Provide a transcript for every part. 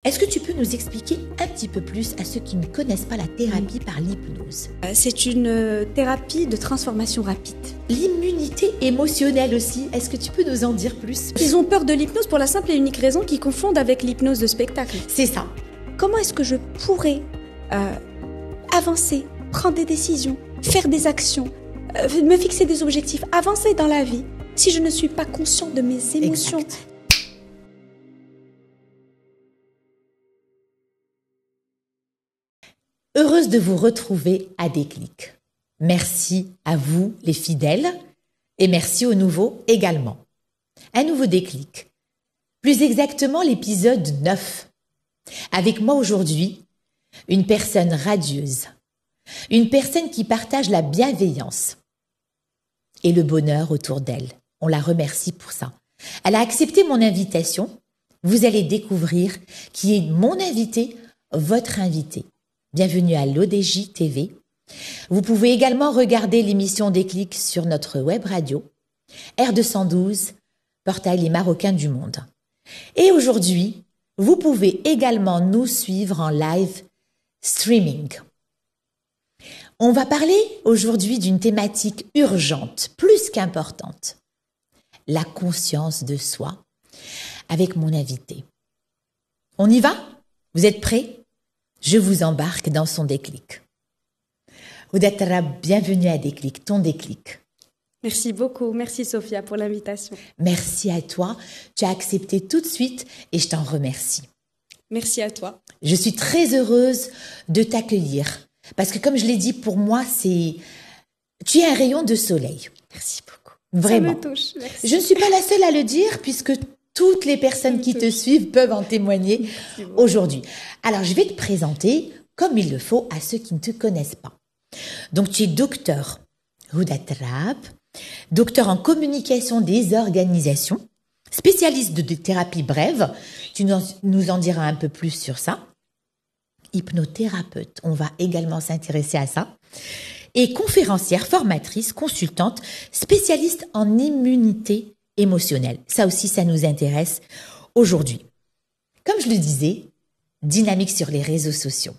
Est-ce que tu peux nous expliquer un petit peu plus à ceux qui ne connaissent pas la thérapie par l'hypnose? C'est une thérapie de transformation rapide. L'immunité émotionnelle aussi, est-ce que tu peux nous en dire plus? Ils ont peur de l'hypnose pour la simple et unique raison qu'ils confondent avec l'hypnose de spectacle. C'est ça. Comment est-ce que je pourrais avancer, prendre des décisions, faire des actions, me fixer des objectifs, avancer dans la vie si je ne suis pas conscient de mes émotions? Exact. Heureuse de vous retrouver à Déclic. Merci à vous, les fidèles, et merci aux nouveaux également. Un nouveau Déclic. Plus exactement, l'épisode 9. Avec moi aujourd'hui, une personne radieuse. Une personne qui partage la bienveillance et le bonheur autour d'elle. On la remercie pour ça. Elle a accepté mon invitation. Vous allez découvrir qui est mon invité, votre invité. Bienvenue à l'ODJ TV. Vous pouvez également regarder l'émission Déclic sur notre web radio, R212, portail Les Marocains du Monde. Et aujourd'hui, vous pouvez également nous suivre en live streaming. On va parler aujourd'hui d'une thématique urgente, plus qu'importante. La conscience de soi, avec mon invité. On y va? Vous êtes prêts? Je vous embarque dans son déclic. Houda Tarab, bienvenue à Déclic, ton déclic. Merci beaucoup, merci Sophia pour l'invitation. Merci à toi, tu as accepté tout de suite et je t'en remercie. Merci à toi. Je suis très heureuse de t'accueillir parce que comme je l'ai dit, pour moi, tu es un rayon de soleil. Merci beaucoup. Vraiment. Ça me touche, merci. Je ne suis pas la seule à le dire puisque toutes les personnes qui te suivent peuvent en témoigner aujourd'hui. Alors, je vais te présenter comme il le faut à ceux qui ne te connaissent pas. Donc, tu es docteur Houda Tarab, docteur en communication des organisations, spécialiste de thérapie brève. Tu nous en diras un peu plus sur ça. Hypnothérapeute, on va également s'intéresser à ça. Et conférencière, formatrice, consultante, spécialiste en immunité émotionnelle. Ça aussi, ça nous intéresse aujourd'hui. Comme je le disais, dynamique sur les réseaux sociaux.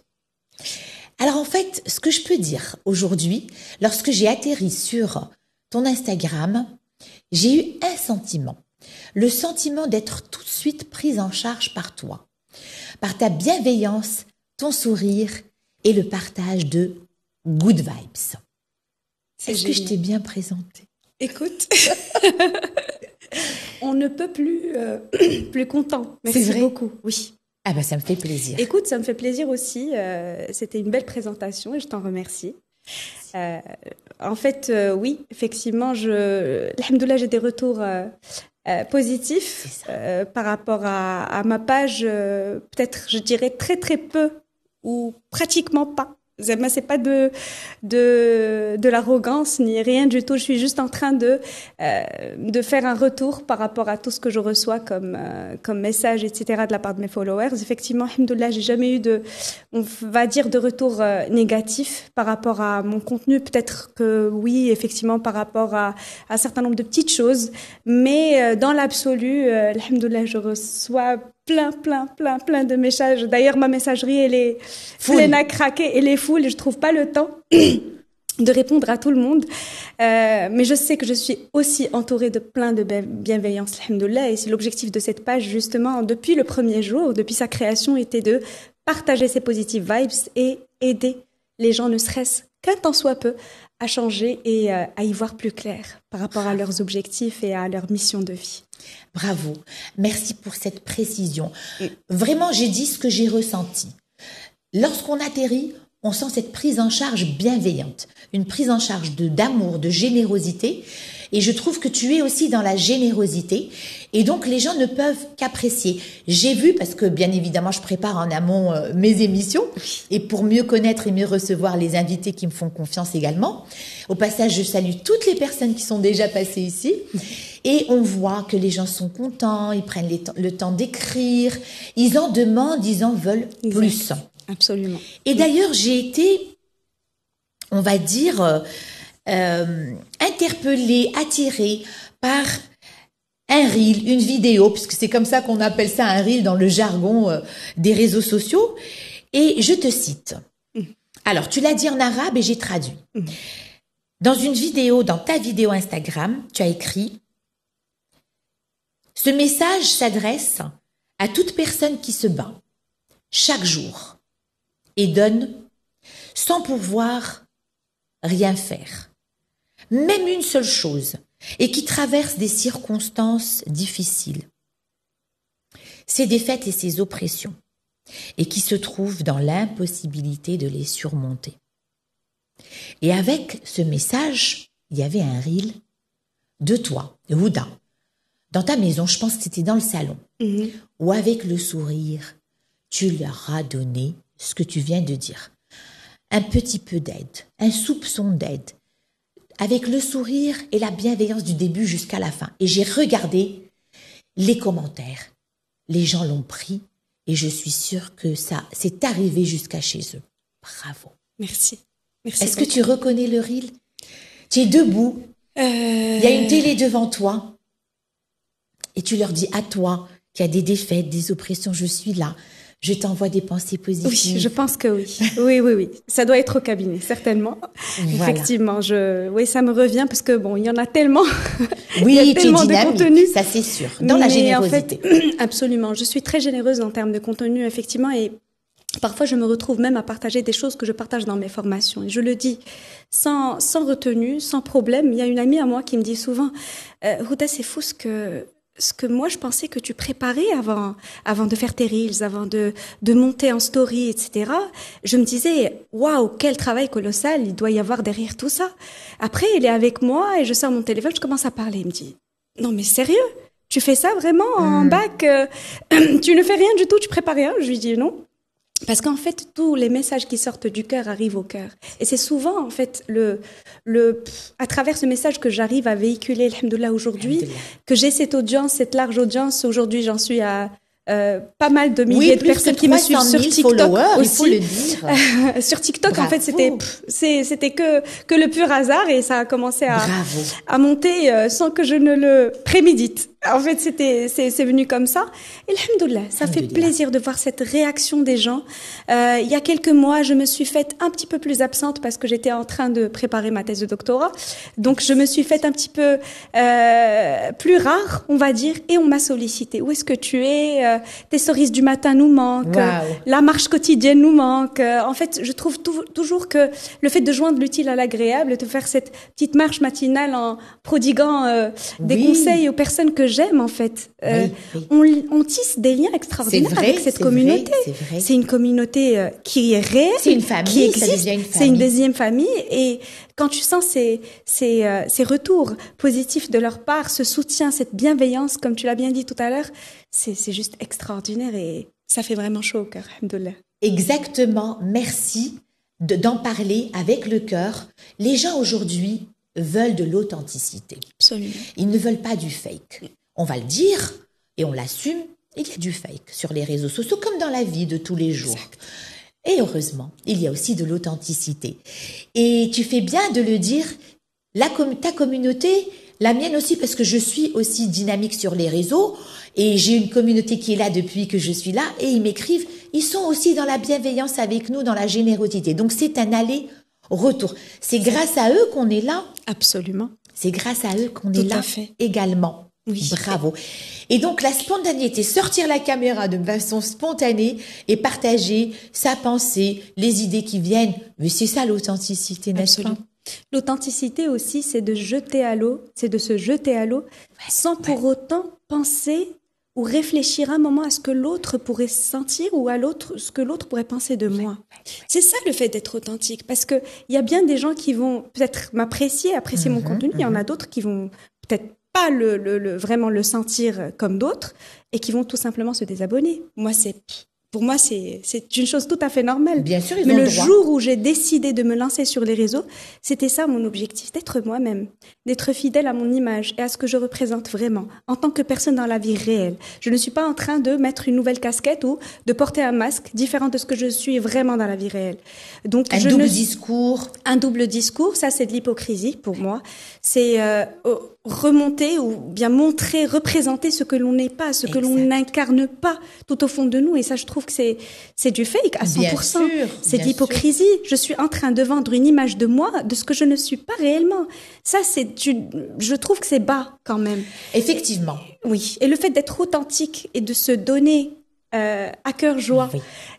Alors en fait, ce que je peux dire aujourd'hui, lorsque j'ai atterri sur ton Instagram, j'ai eu un sentiment. Le sentiment d'être tout de suite prise en charge par toi, par ta bienveillance, ton sourire et le partage de good vibes. Est-ce que je t'ai bien présenté? Écoute, on ne peut plus content. C'est vrai? Merci beaucoup. Oui. Ah ben ça me fait plaisir. Écoute, ça me fait plaisir aussi. C'était une belle présentation et je t'en remercie. En fait, oui, effectivement, alhamdoulilah, j'ai des retours positifs par rapport à ma page. Peut-être, je dirais très très peu ou pratiquement pas. C'est pas de l'arrogance ni rien du tout. Je suis juste en train de faire un retour par rapport à tout ce que je reçois comme message, etc. de la part de mes followers. Effectivement, alhamdoulilah, j'ai jamais eu de retour négatif par rapport à mon contenu. Peut-être que oui, effectivement, par rapport à un certain nombre de petites choses. Mais dans l'absolu, alhamdoulilah, je reçois plein de messages. D'ailleurs, ma messagerie, elle est pleine à craquer, elle est full. Je trouve pas le temps de répondre à tout le monde. Mais je sais que je suis aussi entourée de plein de bienveillance, alhamdoulilah. Et c'est l'objectif de cette page, justement, depuis le premier jour, depuis sa création, était de partager ces positive vibes et aider les gens, ne serait-ce qu'un tant soit peu, à changer et à y voir plus clair par rapport à leurs objectifs et à leur mission de vie. Bravo, merci pour cette précision. Vraiment, j'ai dit ce que j'ai ressenti. Lorsqu'on atterrit, on sent cette prise en charge bienveillante, une prise en charge d'amour, de générosité. Et je trouve que tu es aussi dans la générosité. Et donc, les gens ne peuvent qu'apprécier. J'ai vu, parce que bien évidemment, je prépare en amont mes émissions. Et pour mieux connaître et mieux recevoir les invités qui me font confiance également. Au passage, je salue toutes les personnes qui sont déjà passées ici. Et on voit que les gens sont contents, ils prennent le temps d'écrire. Ils en demandent, ils en veulent plus. Absolument. Et d'ailleurs, j'ai été, on va dire, interpellée, attirée par un reel, une vidéo, puisque c'est comme ça qu'on appelle ça un reel dans le jargon des réseaux sociaux. Et je te cite. Alors, tu l'as dit en arabe et j'ai traduit. Dans une vidéo, dans ta vidéo Instagram, tu as écrit « Ce message s'adresse à toute personne qui se bat chaque jour et donne sans pouvoir rien faire, même une seule chose, et qui traverse des circonstances difficiles, ses défaites et ses oppressions, et qui se trouve dans l'impossibilité de les surmonter. » Et avec ce message, il y avait un reel de toi, Houda, dans ta maison, je pense que c'était dans le salon, où avec le sourire, tu leur as donné ce que tu viens de dire. Un petit peu d'aide, un soupçon d'aide, avec le sourire et la bienveillance du début jusqu'à la fin. Et j'ai regardé les commentaires. Les gens l'ont pris et je suis sûre que ça c'est arrivé jusqu'à chez eux. Bravo. Merci. Est-ce que tu reconnais le reel? Tu es debout, il y a une télé devant toi et tu leur dis à toi qui a des défaites, des oppressions, je suis là. Je t'envoie des pensées positives. Oui, je pense que oui. Oui. Ça doit être au cabinet, certainement. Voilà. Effectivement, oui, ça me revient parce que bon, il y en a tellement. Oui, il y a tellement de contenu. Ça c'est sûr. Dans la générosité. En fait, absolument. Je suis très généreuse en termes de contenu, effectivement, et parfois je me retrouve même à partager des choses que je partage dans mes formations. Et je le dis sans retenue, sans problème. Il y a une amie à moi qui me dit souvent, Houda, c'est fou ce que moi je pensais que tu préparais avant de faire tes reels, avant de monter en story, etc. Je me disais, waouh, quel travail colossal il doit y avoir derrière tout ça. Après, il est avec moi et je sors mon téléphone, je commence à parler. Il me dit, non mais sérieux, tu fais ça vraiment en bac, tu ne fais rien du tout, tu prépares rien? Je lui dis non. Parce qu'en fait, tous les messages qui sortent du cœur arrivent au cœur. Et c'est souvent, en fait, à travers ce message que j'arrive à véhiculer, alhamdoulilah, aujourd'hui, que j'ai cette audience, cette large audience. Aujourd'hui, j'en suis à pas mal de milliers de personnes qui me suivent sur TikTok aussi. Il faut le dire. Sur TikTok, Bravo. En fait, c'était que le pur hasard et ça a commencé à monter sans que je ne le prémédite. En fait, c'est venu comme ça. Et alhamdoulilah, ça fait plaisir de voir cette réaction des gens. Il y a quelques mois, je me suis faite un petit peu plus absente parce que j'étais en train de préparer ma thèse de doctorat. Donc, je me suis faite un petit peu plus rare, on va dire, et on m'a sollicité. Où est-ce que tu es? Tes stories du matin nous manquent. Wow. La marche quotidienne nous manque. En fait, je trouve toujours que le fait de joindre l'utile à l'agréable, de faire cette petite marche matinale en prodiguant des conseils aux personnes que j'aime, en fait. On tisse des liens extraordinaires avec cette communauté. C'est une communauté qui est réelle, c'est une famille, qui existe. Ça devient une famille. C'est une deuxième famille. Et quand tu sens ces retours positifs de leur part, ce soutien, cette bienveillance, comme tu l'as bien dit tout à l'heure, c'est juste extraordinaire et ça fait vraiment chaud au cœur, alhamdoulilah. Exactement, merci d'en parler avec le cœur. Les gens aujourd'hui veulent de l'authenticité. Absolument. Ils ne veulent pas du fake. On va le dire et on l'assume, il y a du fake sur les réseaux sociaux comme dans la vie de tous les jours. Exact. Et heureusement, il y a aussi de l'authenticité. Et tu fais bien de le dire, ta communauté, la mienne aussi, parce que je suis aussi dynamique sur les réseaux et j'ai une communauté qui est là depuis que je suis là et ils m'écrivent, ils sont aussi dans la bienveillance avec nous, dans la générosité. Donc c'est un aller-retour. C'est grâce à eux qu'on est là. Absolument. C'est grâce à eux qu'on est là également. Oui. Bravo. Et donc la spontanéité, sortir la caméra de façon spontanée et partager sa pensée, les idées qui viennent. Mais c'est ça l'authenticité, n'est-ce pas? L'authenticité aussi, c'est de se jeter à l'eau sans pour autant penser ou réfléchir un moment à ce que l'autre pourrait sentir ou à ce que l'autre pourrait penser de moi. C'est ça le fait d'être authentique, parce que il y a bien des gens qui vont peut-être apprécier mon contenu, il y en a d'autres qui vont peut-être pas vraiment le sentir comme d'autres et qui vont tout simplement se désabonner. Pour moi, c'est une chose tout à fait normale. Bien sûr, mais le jour où j'ai décidé de me lancer sur les réseaux, c'était ça mon objectif, d'être moi-même, d'être fidèle à mon image et à ce que je représente vraiment, en tant que personne dans la vie réelle. Je ne suis pas en train de mettre une nouvelle casquette ou de porter un masque différent de ce que je suis vraiment dans la vie réelle. Donc, un double discours. Un double discours, ça c'est de l'hypocrisie pour moi. C'est remonter ou bien montrer, représenter ce que l'on n'est pas, ce que l'on n'incarne pas tout au fond de nous. Et ça, je trouve que c'est du fake à 100%. C'est de l'hypocrisie. Je suis en train de vendre une image de moi, de ce que je ne suis pas réellement. Ça, je trouve que c'est bas quand même. Effectivement. Oui. Et le fait d'être authentique et de se donner à cœur joie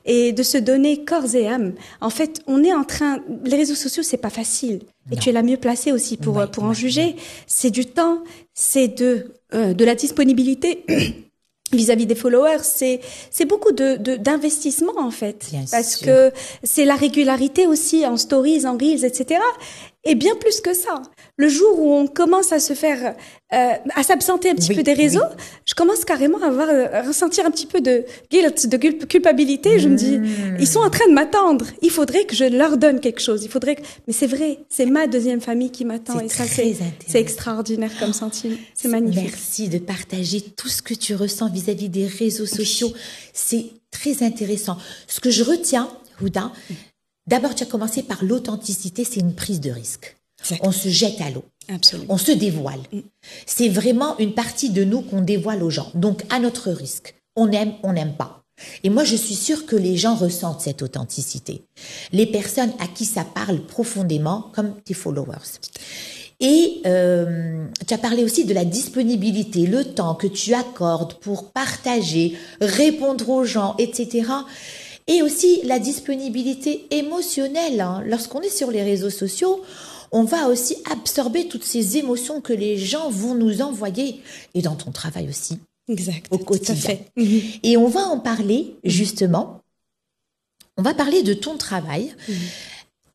et de se donner corps et âme. En fait, on est en train... Les réseaux sociaux, c'est pas facile. Et tu es la mieux placée aussi pour en juger. C'est du temps, c'est de la disponibilité vis-à-vis des followers. C'est beaucoup d'investissement, en fait. Parce que c'est la régularité aussi en stories, en reels, etc. Et bien plus que ça. Le jour où on commence à se faire, à s'absenter un petit peu des réseaux, je commence carrément à ressentir un petit peu de guilt, de culpabilité. Je me dis, ils sont en train de m'attendre. Il faudrait que je leur donne quelque chose. Mais c'est vrai, c'est ma deuxième famille qui m'attend. Et ça, c'est extraordinaire comme sentiment. C'est magnifique. Merci de partager tout ce que tu ressens vis-à-vis des réseaux sociaux. C'est très intéressant. Ce que je retiens, Houda, d'abord, tu as commencé par l'authenticité, c'est une prise de risque. On se jette à l'eau. Absolument. On se dévoile. C'est vraiment une partie de nous qu'on dévoile aux gens. Donc, à notre risque. On aime, on n'aime pas. Et moi, je suis sûre que les gens ressentent cette authenticité. Les personnes à qui ça parle profondément, comme tes followers. Et tu as parlé aussi de la disponibilité, le temps que tu accordes pour partager, répondre aux gens, etc. Et aussi la disponibilité émotionnelle. Lorsqu'on est sur les réseaux sociaux, on va aussi absorber toutes ces émotions que les gens vont nous envoyer. Et dans ton travail aussi. Exact. Au quotidien. Tout à fait. Et on va en parler, justement. On va parler de ton travail.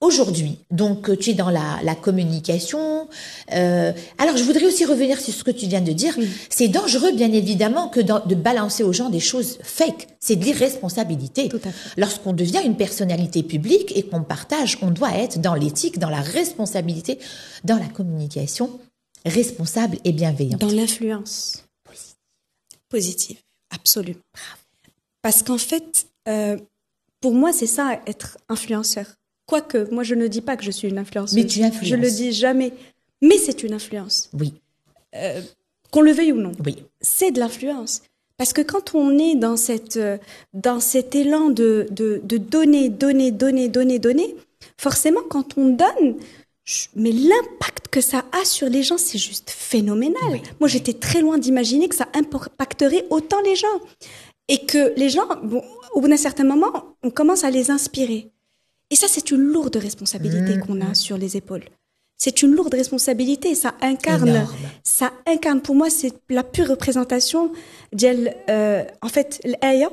Aujourd'hui, donc tu es dans la communication. Alors, je voudrais aussi revenir sur ce que tu viens de dire. C'est dangereux, bien évidemment, que de balancer aux gens des choses fake. C'est de l'irresponsabilité. Tout à fait. Lorsqu'on devient une personnalité publique et qu'on partage, on doit être dans l'éthique, dans la responsabilité, dans la communication responsable et bienveillante. Dans l'influence. Positive. Absolument. Parce qu'en fait, pour moi, c'est ça, être influenceur. Quoique, moi, je ne dis pas que je suis une influenceuse. Mais tu influences. Je le dis jamais. Mais c'est une influence. Oui. Qu'on le veuille ou non. Oui. C'est de l'influence. Parce que quand on est dans cet élan de donner, forcément, quand on donne, mais l'impact que ça a sur les gens, c'est juste phénoménal. Oui. Moi, j'étais très loin d'imaginer que ça impacterait autant les gens. Et que les gens, bon, au bout d'un certain moment, on commence à les inspirer. Et ça, c'est une lourde responsabilité qu'on a sur les épaules. C'est une lourde responsabilité. Ça incarne pour moi, c'est la pure représentation en fait, l'aya,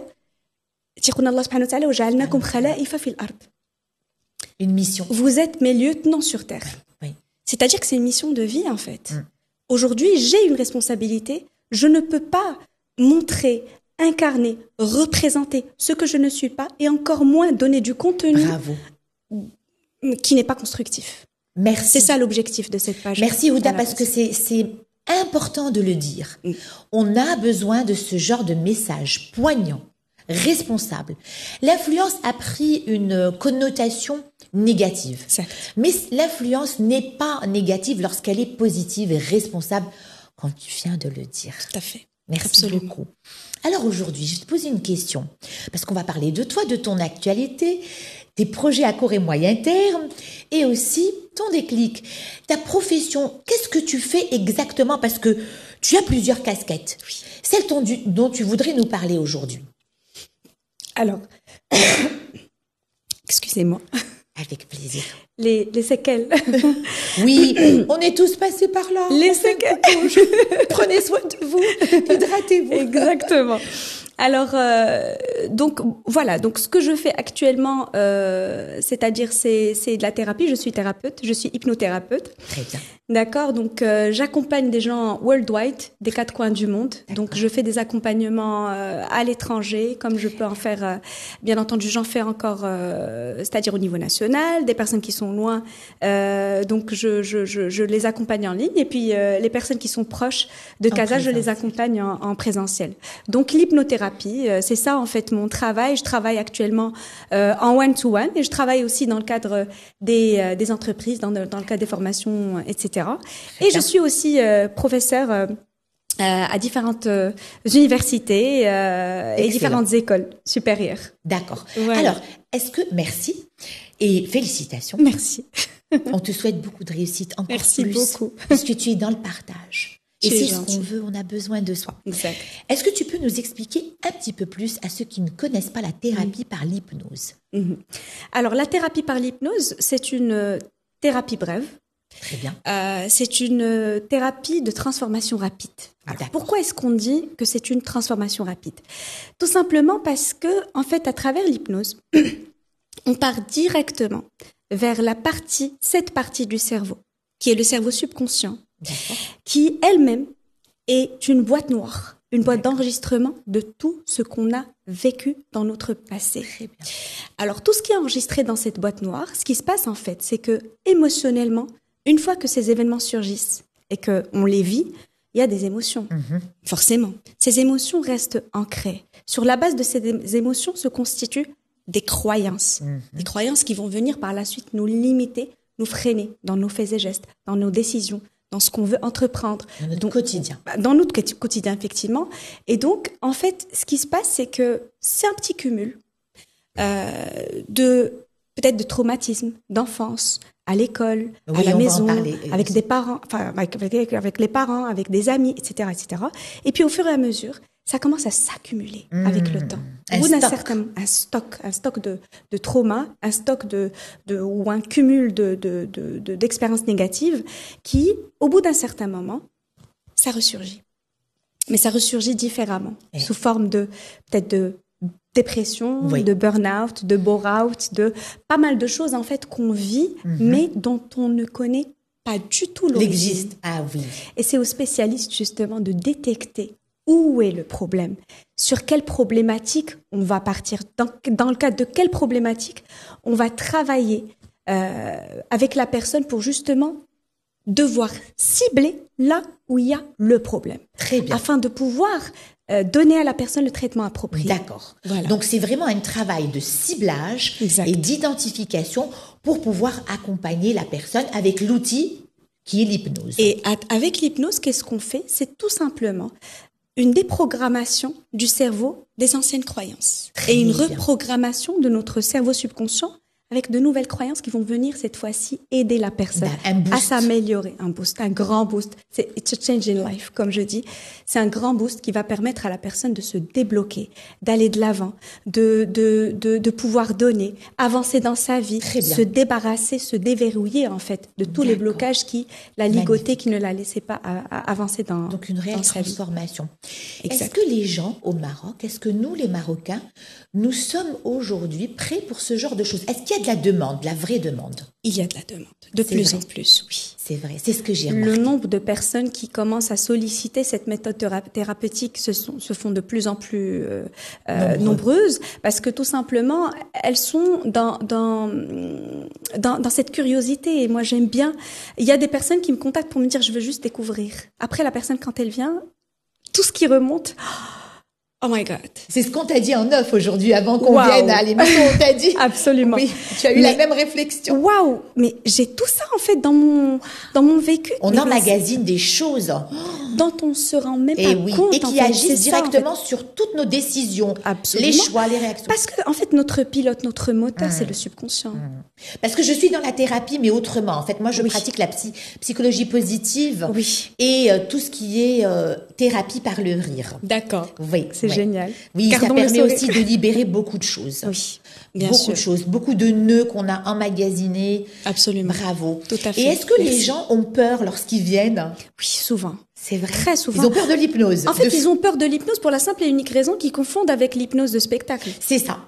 Allah subhanahu wa ta'ala, وَجَعَلْنَاكُمْ خَلَائِفَ فِي الْأَرْضِ. Une mission. Vous êtes mes lieutenants sur terre. Oui. C'est-à-dire que c'est une mission de vie, en fait. Aujourd'hui, j'ai une responsabilité. Je ne peux pas montrer, incarner, représenter ce que je ne suis pas et encore moins donner du contenu qui n'est pas constructif. Merci. C'est ça l'objectif de cette page. Merci Houda, parce que c'est important de le dire. On a besoin de ce genre de message poignant, responsable. L'influence a pris une connotation négative. Exact. Mais l'influence n'est pas négative lorsqu'elle est positive et responsable, comme tu viens de le dire. Tout à fait. Merci Absolument. beaucoup. Alors aujourd'hui, je vais te poser une question, parce qu'on va parler de toi, de ton actualité, tes projets à court et moyen terme, et aussi ton déclic, ta profession. Qu'est-ce que tu fais exactement? Parce que tu as plusieurs casquettes. Oui. Celle dont tu voudrais nous parler aujourd'hui. Alors, excusez-moi. Avec plaisir. Les séquelles. Oui, on est tous passés par là. Les séquelles. Prenez soin de vous, hydratez-vous. Exactement. Alors, donc voilà. Donc ce que je fais actuellement, c'est-à-dire c'est de la thérapie. Je suis thérapeute, je suis hypnothérapeute. Très bien. D'accord. Donc j'accompagne des gens worldwide, des 4 coins du monde. Donc je fais des accompagnements à l'étranger, comme je peux en faire. Bien entendu, j'en fais encore, c'est-à-dire au niveau national, des personnes qui sont loin. Donc je les accompagne en ligne, et puis les personnes qui sont proches de Casa, je les accompagne en présentiel. Donc l'hypnothérapie, thérapie. C'est ça en fait mon travail. Je travaille actuellement en one-to-one et je travaille aussi dans le cadre des entreprises, dans le cadre des formations, etc. Et je suis aussi professeure à différentes universités et différentes écoles supérieures. D'accord. Voilà. Alors, merci et félicitations. Merci. On te souhaite beaucoup de réussite, encore Merci plus, beaucoup. puisque tu es dans le partage. Et Tu es c'est ce gentil. qu'on veut, on a besoin de soi. Exact. Est-ce que tu peux nous expliquer un petit peu plus à ceux qui ne connaissent pas la thérapie par l'hypnose? Alors, la thérapie par l'hypnose, c'est une thérapie brève. Très bien. C'est une thérapie de transformation rapide. Alors, D'accord. pourquoi est-ce qu'on dit que c'est une transformation rapide? Tout simplement parce que, en fait, à travers l'hypnose, on part directement vers cette partie du cerveau, qui est le cerveau subconscient, D'accord. qui elle-même est une boîte noire, une boîte d'enregistrement de tout ce qu'on a vécu dans notre passé. Très bien. Alors, tout ce qui est enregistré dans cette boîte noire, ce qui se passe en fait, c'est que émotionnellement, une fois que ces événements surgissent et qu'on les vit, il y a des émotions, forcément. Ces émotions restent ancrées. Sur la base de ces émotions se constituent des croyances. Des croyances qui vont venir par la suite nous limiter, nous freiner dans nos faits et gestes, dans nos décisions, dans ce qu'on veut entreprendre. Dans notre quotidien. Dans notre quotidien, effectivement. Et donc, en fait, ce qui se passe, c'est que c'est un petit cumul peut-être de traumatisme, d'enfance, à l'école, Oui, à la on va en maison, parler. avec des parents, enfin, avec les parents, avec des amis, etc., etc. Et puis, au fur et à mesure, ça commence à s'accumuler avec le temps. Au bout d'un certain un stock de trauma, un stock ou un cumul d'expériences négatives qui, au bout d'un certain moment, ça ressurgit. Mais ça ressurgit différemment, sous forme peut-être de dépression, de burn-out, de bore-out, de pas mal de choses en fait qu'on vit, mais dont on ne connaît pas du tout l'origine. Ah oui. Et c'est aux spécialistes justement de détecter où est le problème, sur quelle problématique on va partir, dans le cadre de quelle problématique on va travailler avec la personne pour justement devoir cibler là où il y a le problème. Très bien. Afin de pouvoir donner à la personne le traitement approprié. D'accord. Voilà. Donc, c'est vraiment un travail de ciblage Exact. et d'identification pour pouvoir accompagner la personne avec l'outil qui est l'hypnose. Et avec l'hypnose, qu'est-ce qu'on fait? C'est tout simplement une déprogrammation du cerveau des anciennes croyances. Très et une bien. reprogrammation de notre cerveau subconscient avec de nouvelles croyances qui vont venir cette fois-ci aider la personne Un boost. à s'améliorer. Un boost, un grand boost. C'est it's a change in life, comme je dis. C'est un grand boost qui va permettre à la personne de se débloquer, d'aller de l'avant, de pouvoir donner, avancer dans sa vie, Très bien. se débarrasser, se déverrouiller en fait de tous les blocages qui la ligotaient, qui ne la laissaient pas avancer dans Donc, une réelle dans sa vie. transformation. Exact. Est-ce que les gens au Maroc, est-ce que nous, les Marocains, nous sommes aujourd'hui prêts pour ce genre de choses? Est-ce qu'il y a de la demande, de la vraie demande? Il y a de la demande, de C'est plus vrai. en plus, oui. C'est vrai, c'est ce que j'ai remarqué. Le nombre de personnes qui commencent à solliciter cette méthode thérapeutique se font de plus en plus nombreuses parce que tout simplement, elles sont dans cette curiosité. Et moi, j'aime bien. Il y a des personnes qui me contactent pour me dire, je veux juste découvrir. Après, la personne, quand elle vient, tout ce qui remonte... Oh my God. C'est ce qu'on t'a dit en off aujourd'hui, avant qu'on Wow. vienne à l'émission, on t'a dit. Absolument. Oui, tu as eu Mais- la même réflexion. Waouh. Mais j'ai tout ça, en fait, dans mon vécu. On Mais emmagasine des choses. dont on se rend même Et pas oui, compte. et en qui fait. agissent C'est ça, en fait. directement sur toutes nos décisions, Absolument. les choix, les réactions. Parce que, en fait, notre pilote, notre moteur, c'est le subconscient. Parce que je suis dans la thérapie, mais autrement. En fait, moi, je pratique la psychologie positive Oui. et tout ce qui est thérapie par le rire. D'accord. Oui, C'est oui. génial. Oui, Gardons ça le permet sourire. aussi de libérer beaucoup de choses. Oui, bien beaucoup sûr. de choses, beaucoup de nœuds qu'on a emmagasinés. Absolument. Bravo. Tout à fait. Et est-ce que les Merci. gens ont peur lorsqu'ils viennent? Oui, souvent. C'est vrai. Très souvent. Ils ont peur de l'hypnose. En fait, ils ont peur de l'hypnose pour la simple et unique raison qu'ils confondent avec l'hypnose de spectacle. C'est ça.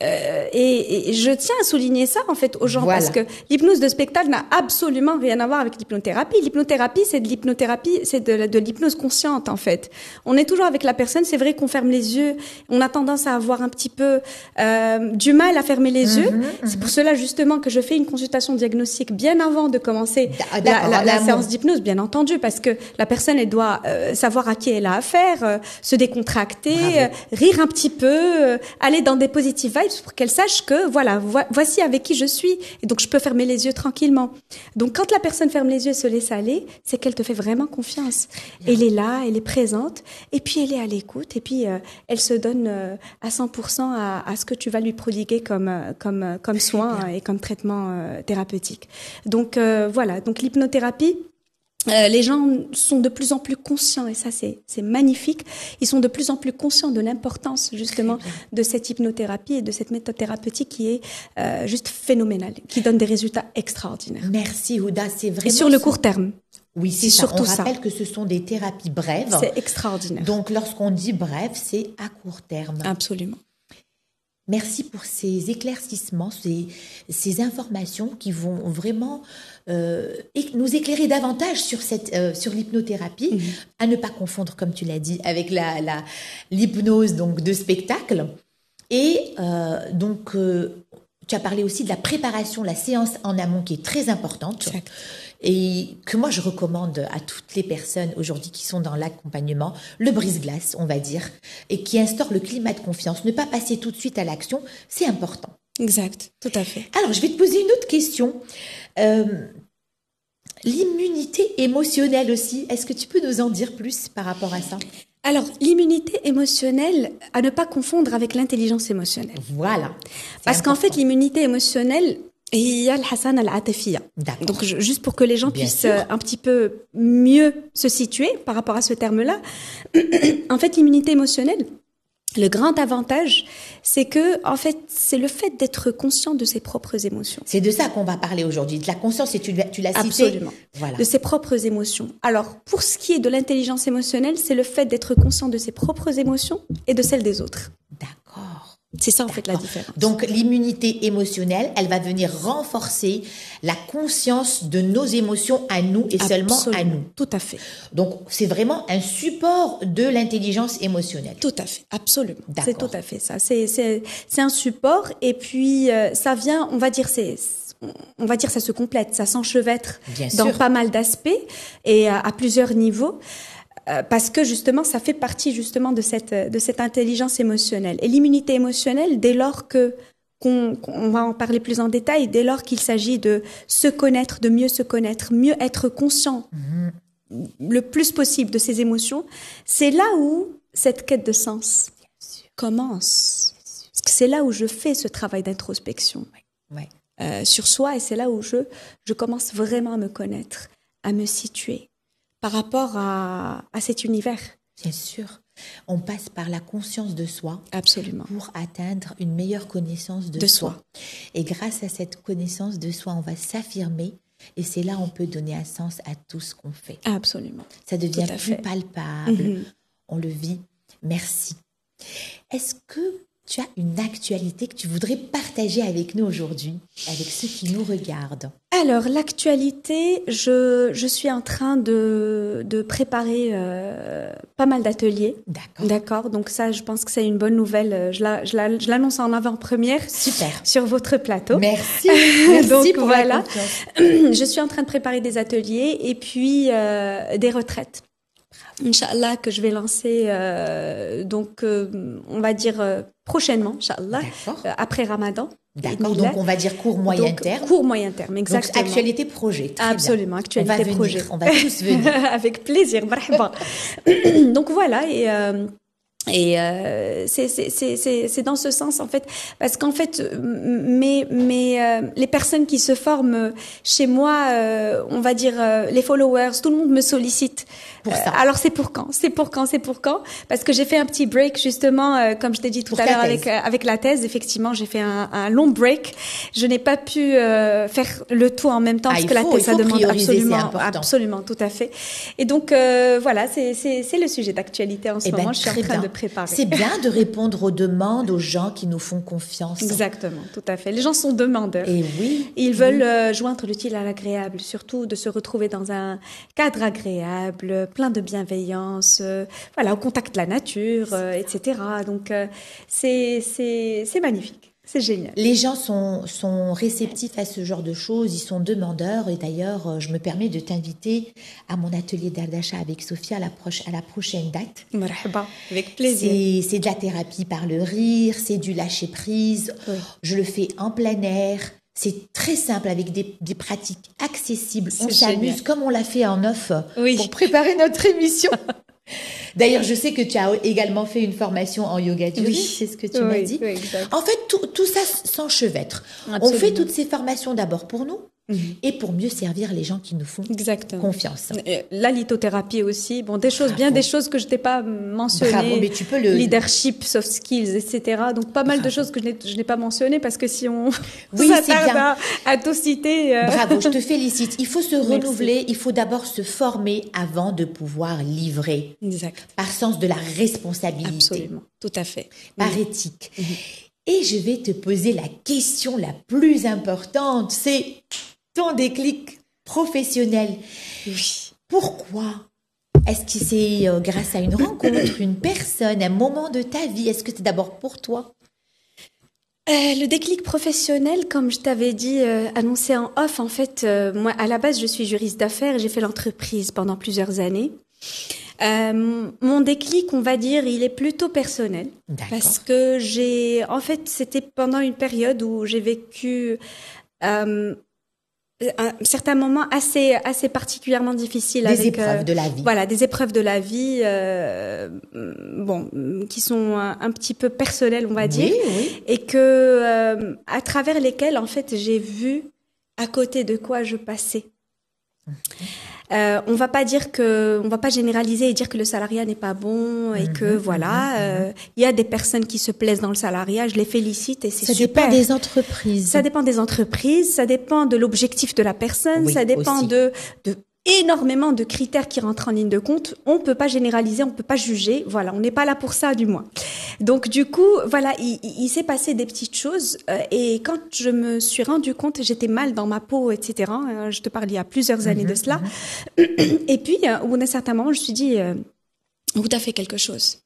Et je tiens à souligner ça en fait aux gens parce que l'hypnose de spectacle n'a absolument rien à voir avec l'hypnothérapie. L'hypnothérapie, c'est de l'hypnothérapie, c'est de l'hypnose consciente en fait. On est toujours avec la personne. C'est vrai qu'on ferme les yeux. On a tendance à avoir un petit peu du mal à fermer les yeux. C'est pour cela justement que je fais une consultation diagnostique bien avant de commencer la séance d'hypnose, bien entendu, parce que la personne elle doit savoir à qui elle a affaire, se décontracter, rire un petit peu, aller dans des positive vibes pour qu'elle sache que voilà, voici avec qui je suis et donc je peux fermer les yeux tranquillement. Donc quand la personne ferme les yeux et se laisse aller, c'est qu'elle te fait vraiment confiance. Elle est là, elle est présente et puis elle est à l'écoute et puis elle se donne à 100% à ce que tu vas lui prodiguer comme soin et comme traitement thérapeutique. Donc voilà, donc l'hypnothérapie, les gens sont de plus en plus conscients et ça c'est magnifique. Ils sont de plus en plus conscients de l'importance justement de cette hypnothérapie et de cette méthode thérapeutique qui est juste phénoménale, qui donne des résultats extraordinaires. Merci Houda, c'est vraiment. Et sur le court terme. Oui, c'est surtout ça. On rappelle que ce sont des thérapies brèves. C'est extraordinaire. Donc lorsqu'on dit bref, c'est à court terme. Absolument. Merci pour ces éclaircissements, ces informations qui vont vraiment nous éclairer davantage sur l'hypnothérapie, à ne pas confondre, comme tu l'as dit, avec l'hypnose donc de spectacle. Et donc, tu as parlé aussi de la préparation, la séance en amont qui est très importante. Exact. Et que moi je recommande à toutes les personnes aujourd'hui qui sont dans l'accompagnement, le brise-glace, on va dire, et qui instaure le climat de confiance. Ne pas passer tout de suite à l'action, c'est important. Exact, tout à fait. Alors, je vais te poser une autre question. L'immunité émotionnelle aussi, est-ce que tu peux nous en dire plus par rapport à ça ? Alors, l'immunité émotionnelle, à ne pas confondre avec l'intelligence émotionnelle. Voilà. Parce qu'en fait, l'immunité émotionnelle, il y a le Hassan al-Atafiya. Donc, juste pour que les gens puissent un petit peu mieux se situer par rapport à ce terme-là. En fait, l'immunité émotionnelle, le grand avantage, c'est que, en fait, c'est le fait d'être conscient de ses propres émotions. C'est de ça qu'on va parler aujourd'hui, de la conscience, et tu l'as cité. Absolument. Voilà. De ses propres émotions. Alors, pour ce qui est de l'intelligence émotionnelle, c'est le fait d'être conscient de ses propres émotions et de celles des autres. D'accord. C'est ça, en fait, la différence. Donc, l'immunité émotionnelle, elle va venir renforcer la conscience de nos émotions à nous et seulement à nous. Tout à fait. Donc, c'est vraiment un support de l'intelligence émotionnelle. Tout à fait, absolument. C'est tout à fait ça. C'est un support et puis ça vient, on va dire, ça se complète, ça s'enchevêtre dans pas mal d'aspects et à plusieurs niveaux. Parce que justement, ça fait partie justement de cette intelligence émotionnelle. Et l'immunité émotionnelle, dès lors qu'on va en parler plus en détail, dès lors qu'il s'agit de se connaître, de mieux se connaître, mieux être conscient le plus possible de ses émotions, c'est là où cette quête de sens commence. Parce que c'est là où je fais ce travail d'introspection sur soi et c'est là où je commence vraiment à me connaître, à me situer par rapport à cet univers. Bien sûr. On passe par la conscience de soi. Absolument. Pour atteindre une meilleure connaissance de soi. Et grâce à cette connaissance de soi, on va s'affirmer. Et c'est là on peut donner un sens à tout ce qu'on fait. Absolument. Ça devient plus palpable. On le vit. Merci. Est-ce que tu as une actualité que tu voudrais partager avec nous aujourd'hui, avec ceux qui nous regardent? Alors, l'actualité, je suis en train de préparer pas mal d'ateliers. D'accord. Donc ça, je pense que c'est une bonne nouvelle. Je l'annonce en avant-première. Super. Sur votre plateau. Merci. Merci donc, pour voilà. la confiance. Je suis en train de préparer des ateliers et puis des retraites. Inch'Allah, que je vais lancer, on va dire prochainement, Inch'Allah, après Ramadan. D'accord, donc on va dire court, moyen terme. Court, moyen terme, exactement. Donc, actualité projet, très absolument, bien. Actualité projet. On va tous venir. Avec plaisir, marhaba. Donc voilà, et c'est dans ce sens en fait, parce qu'en fait les personnes qui se forment chez moi, on va dire les followers, tout le monde me sollicite pour ça. Alors c'est pour quand parce que j'ai fait un petit break justement, comme je t'ai dit tout à l'heure avec la thèse. Effectivement, j'ai fait un long break. Je n'ai pas pu faire le tout en même temps parce que la thèse ça demande absolument tout à fait. Et donc voilà, c'est le sujet d'actualité en ce moment. Je suis en train de préparé. C'est bien de répondre aux demandes, aux gens qui nous font confiance. Exactement, tout à fait. Les gens sont demandeurs. Et oui. Ils veulent joindre l'utile à l'agréable, surtout de se retrouver dans un cadre agréable, plein de bienveillance, voilà, au contact de la nature, etc. Donc, c'est magnifique. C'est génial. Les gens sont réceptifs à ce genre de choses, ils sont demandeurs. Et d'ailleurs, je me permets de t'inviter à mon atelier d'Ardasha avec Sophia à la prochaine date. Marhaba, avec plaisir. C'est de la thérapie par le rire, c'est du lâcher prise. Oui. Je le fais en plein air. C'est très simple avec des pratiques accessibles. On s'amuse comme on l'a fait en off pour préparer notre émission. D'ailleurs, je sais que tu as également fait une formation en yoga du rire, c'est ce que tu m'as dit. Oui, en fait, tout ça s'enchevêtre. On fait toutes ces formations d'abord pour nous et pour mieux servir les gens qui nous font confiance. La lithothérapie aussi, bon, des choses que je t'ai pas mentionnées. Bravo, mais tu peux leadership, soft skills, etc. Donc pas mal de choses que je n'ai pas mentionnées parce que si on s'attarde à tout citer. Bravo, je te félicite. Il faut se renouveler, il faut d'abord se former avant de pouvoir livrer. Exact. Par sens de la responsabilité. Absolument, tout à fait. Par éthique. Et je vais te poser la question la plus importante, c'est ton déclic professionnel. Oui. Pourquoi? Est-ce que c'est grâce à une rencontre, une personne, un moment de ta vie? Est-ce que c'est d'abord pour toi? Le déclic professionnel, comme je t'avais dit, annoncé en off, en fait, moi, à la base, je suis juriste d'affaires et j'ai fait l'entreprise pendant plusieurs années. Mon déclic, on va dire, il est plutôt personnel. Parce que c'était pendant une période où j'ai vécu un certain moment assez particulièrement difficile des épreuves de la vie. Voilà, des épreuves de la vie, qui sont un petit peu personnelles, on va dire, et que à travers lesquelles, en fait, j'ai vu à côté de quoi je passais. On va pas généraliser et dire que le salariat n'est pas bon et que il y a des personnes qui se plaisent dans le salariat, je les félicite et c'est super. Ça dépend des entreprises. Ça dépend des entreprises, ça dépend de l'objectif de la personne, ça dépend de énormément de critères qui rentrent en ligne de compte. On peut pas généraliser, on peut pas juger. Voilà, on n'est pas là pour ça, du moins. Donc, du coup, voilà, il s'est passé des petites choses. Et quand je me suis rendu compte, j'étais mal dans ma peau, etc. Je te parle il y a plusieurs années de cela. Et puis, au bout d'un certain moment, je me suis dit, vous t'as fait quelque chose.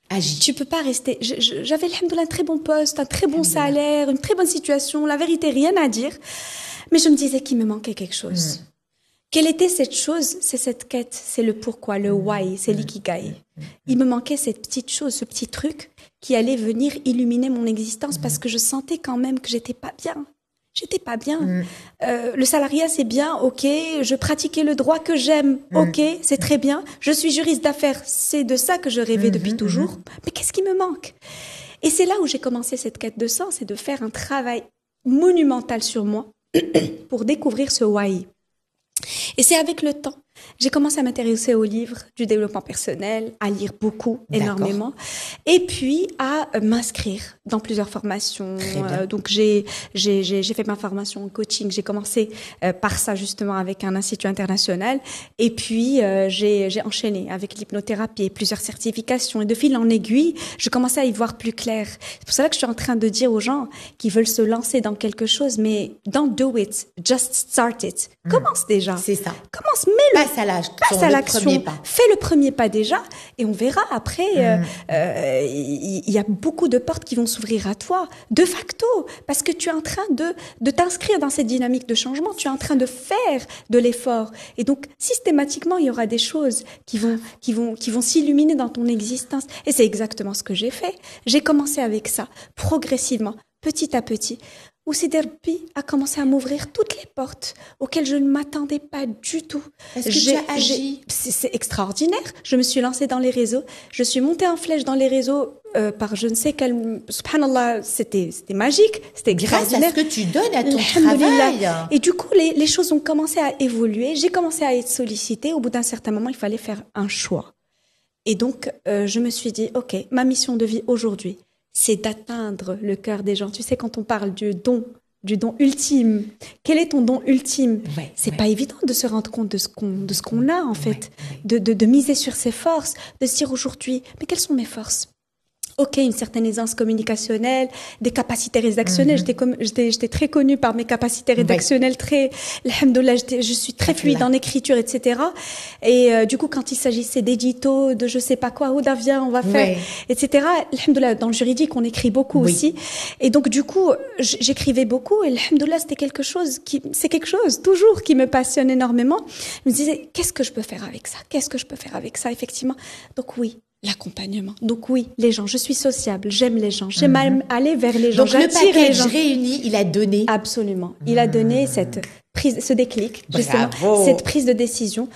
Agis. Tu peux pas rester. J'avais, alhamdoulilah, un très bon poste, un très bon salaire, une très bonne situation. La vérité, rien à dire. Mais je me disais qu'il me manquait quelque chose. Quelle était cette chose? C'est cette quête, c'est le pourquoi, le why, c'est l'ikigai. Il me manquait cette petite chose, ce petit truc qui allait venir illuminer mon existence parce que je sentais quand même que j'étais pas bien. J'étais pas bien. Le salariat, c'est bien, ok. Je pratiquais le droit que j'aime, ok, c'est très bien. Je suis juriste d'affaires, c'est de ça que je rêvais depuis toujours. Mais qu'est-ce qui me manque? Et c'est là où j'ai commencé cette quête de sens et de faire un travail monumental sur moi pour découvrir ce why. Et c'est avec le temps. J'ai commencé à m'intéresser aux livres du développement personnel, à lire beaucoup, énormément, et puis à m'inscrire dans plusieurs formations. Donc j'ai fait ma formation en coaching. J'ai commencé par ça justement avec un institut international, et puis j'ai enchaîné avec l'hypnothérapie et plusieurs certifications. Et de fil en aiguille, je commençais à y voir plus clair. C'est pour ça que je suis en train de dire aux gens qui veulent se lancer dans quelque chose, mais don't do it, just start it. Commence déjà. C'est ça. Commence, mets-le. Passe à l'action, fais le premier pas déjà et on verra après. Il y a beaucoup de portes qui vont s'ouvrir à toi, de facto, parce que tu es en train de t'inscrire dans cette dynamique de changement, tu es en train de faire de l'effort. Et donc, systématiquement, il y aura des choses qui vont s'illuminer dans ton existence. Et c'est exactement ce que j'ai fait. J'ai commencé avec ça, progressivement, petit à petit. Où Sidi Rabbi a commencé à m'ouvrir toutes les portes auxquelles je ne m'attendais pas du tout. Est-ce que tu as agi? C'est extraordinaire. Je me suis lancée dans les réseaux. Je suis montée en flèche dans les réseaux par je ne sais quel... Subhanallah, c'était magique. C'était extraordinaire. Grâce à ce que tu donnes à ton travail. Et du coup, les choses ont commencé à évoluer. J'ai commencé à être sollicitée. Au bout d'un certain moment, il fallait faire un choix. Et donc, je me suis dit, OK, ma mission de vie aujourd'hui, c'est d'atteindre le cœur des gens. Tu sais, quand on parle du don du don ultime. Quel est ton don ultime? C'est ouais. pas évident de se rendre compte de ce qu'on a, en fait. Ouais. De miser sur ses forces, de se dire aujourd'hui, mais quelles sont mes forces? Ok, une certaine aisance communicationnelle, des capacités rédactionnelles. J'étais très connue par mes capacités rédactionnelles, alhamdoulilah, je suis très fluide en écriture, etc. Et du coup, quand il s'agissait d'édito, de je sais pas quoi, Ouda, viens, on va faire, etc. Alhamdoulilah, dans le juridique, on écrit beaucoup aussi. Et donc, du coup, j'écrivais beaucoup. Et alhamdoulilah, c'est quelque chose toujours qui me passionne énormément. Je me disais, qu'est-ce que je peux faire avec ça? Qu'est-ce que je peux faire avec ça, effectivement? Donc oui. L'accompagnement. Donc oui, les gens, je suis sociable, j'aime les gens, j'aime aller vers les gens. Donc le package réuni, il a donné. Absolument. Il a donné ce déclic, justement, cette prise de décision.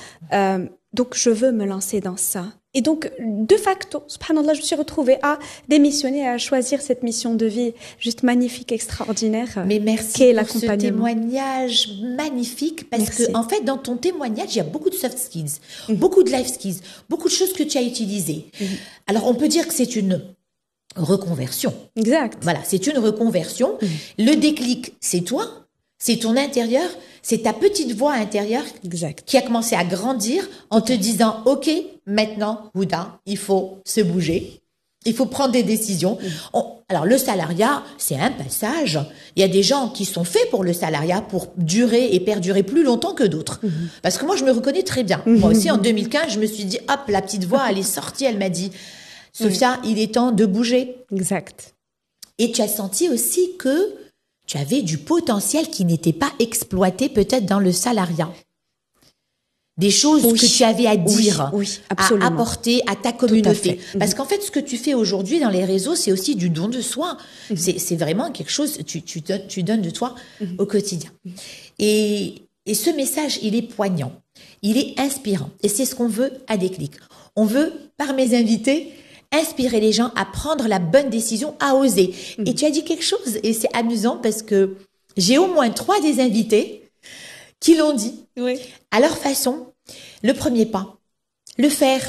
Donc je veux me lancer dans ça. Et donc, de facto, subhanallah, je me suis retrouvée à démissionner, à choisir cette mission de vie juste magnifique, extraordinaire. Mais merci pour ce témoignage magnifique, parce que en fait, dans ton témoignage, il y a beaucoup de soft skills, beaucoup de life skills, beaucoup de choses que tu as utilisées. Alors, on peut dire que c'est une reconversion. Exact. Voilà, c'est une reconversion. Le déclic, c'est toi, c'est ton intérieur, c'est ta petite voix intérieure qui a commencé à grandir en te disant, OK, maintenant, Ouda, il faut se bouger, il faut prendre des décisions. Alors, le salariat, c'est un passage. Il y a des gens qui sont faits pour le salariat, pour durer et perdurer plus longtemps que d'autres. Parce que moi, je me reconnais très bien. Moi aussi, en 2015, je me suis dit, hop, la petite voix, elle est sortie, elle m'a dit, Sophia, il est temps de bouger. Exact. Et tu as senti aussi que tu avais du potentiel qui n'était pas exploité peut-être dans le salariat. Des choses que tu avais à dire, à apporter à ta communauté. Parce qu'en fait, ce que tu fais aujourd'hui dans les réseaux, c'est aussi du don de soi. C'est vraiment quelque chose, tu donnes de toi au quotidien. Et ce message, il est poignant, il est inspirant. Et c'est ce qu'on veut à Déclic. On veut, par mes invités, inspirer les gens à prendre la bonne décision, à oser. Et tu as dit quelque chose, et c'est amusant parce que j'ai au moins 3 des invités qui l'ont dit à leur façon. Le premier pas, le faire.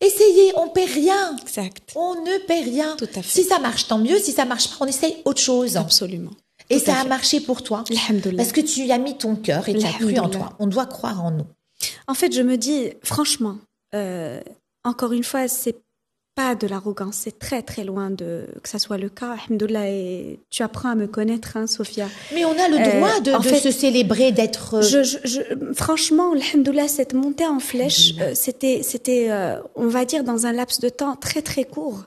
Essayez, on ne paie rien. Exact. On ne paie rien. Tout à fait. Si ça marche, tant mieux. Si ça marche pas, on essaye autre chose. Absolument. Et ça a marché pour toi. Alhamdoulilah. Parce que tu y as mis ton cœur et tu as cru en toi. On doit croire en nous. En fait, je me dis, franchement, encore une fois, c'est pas de l'arrogance, c'est très très loin de que ça soit le cas. Alhamdoulilah, et tu apprends à me connaître, hein, Sophia. Mais on a le droit de se célébrer, d'être. Franchement, alhamdoulilah, cette montée en flèche, c'était, on va dire, dans un laps de temps très très court.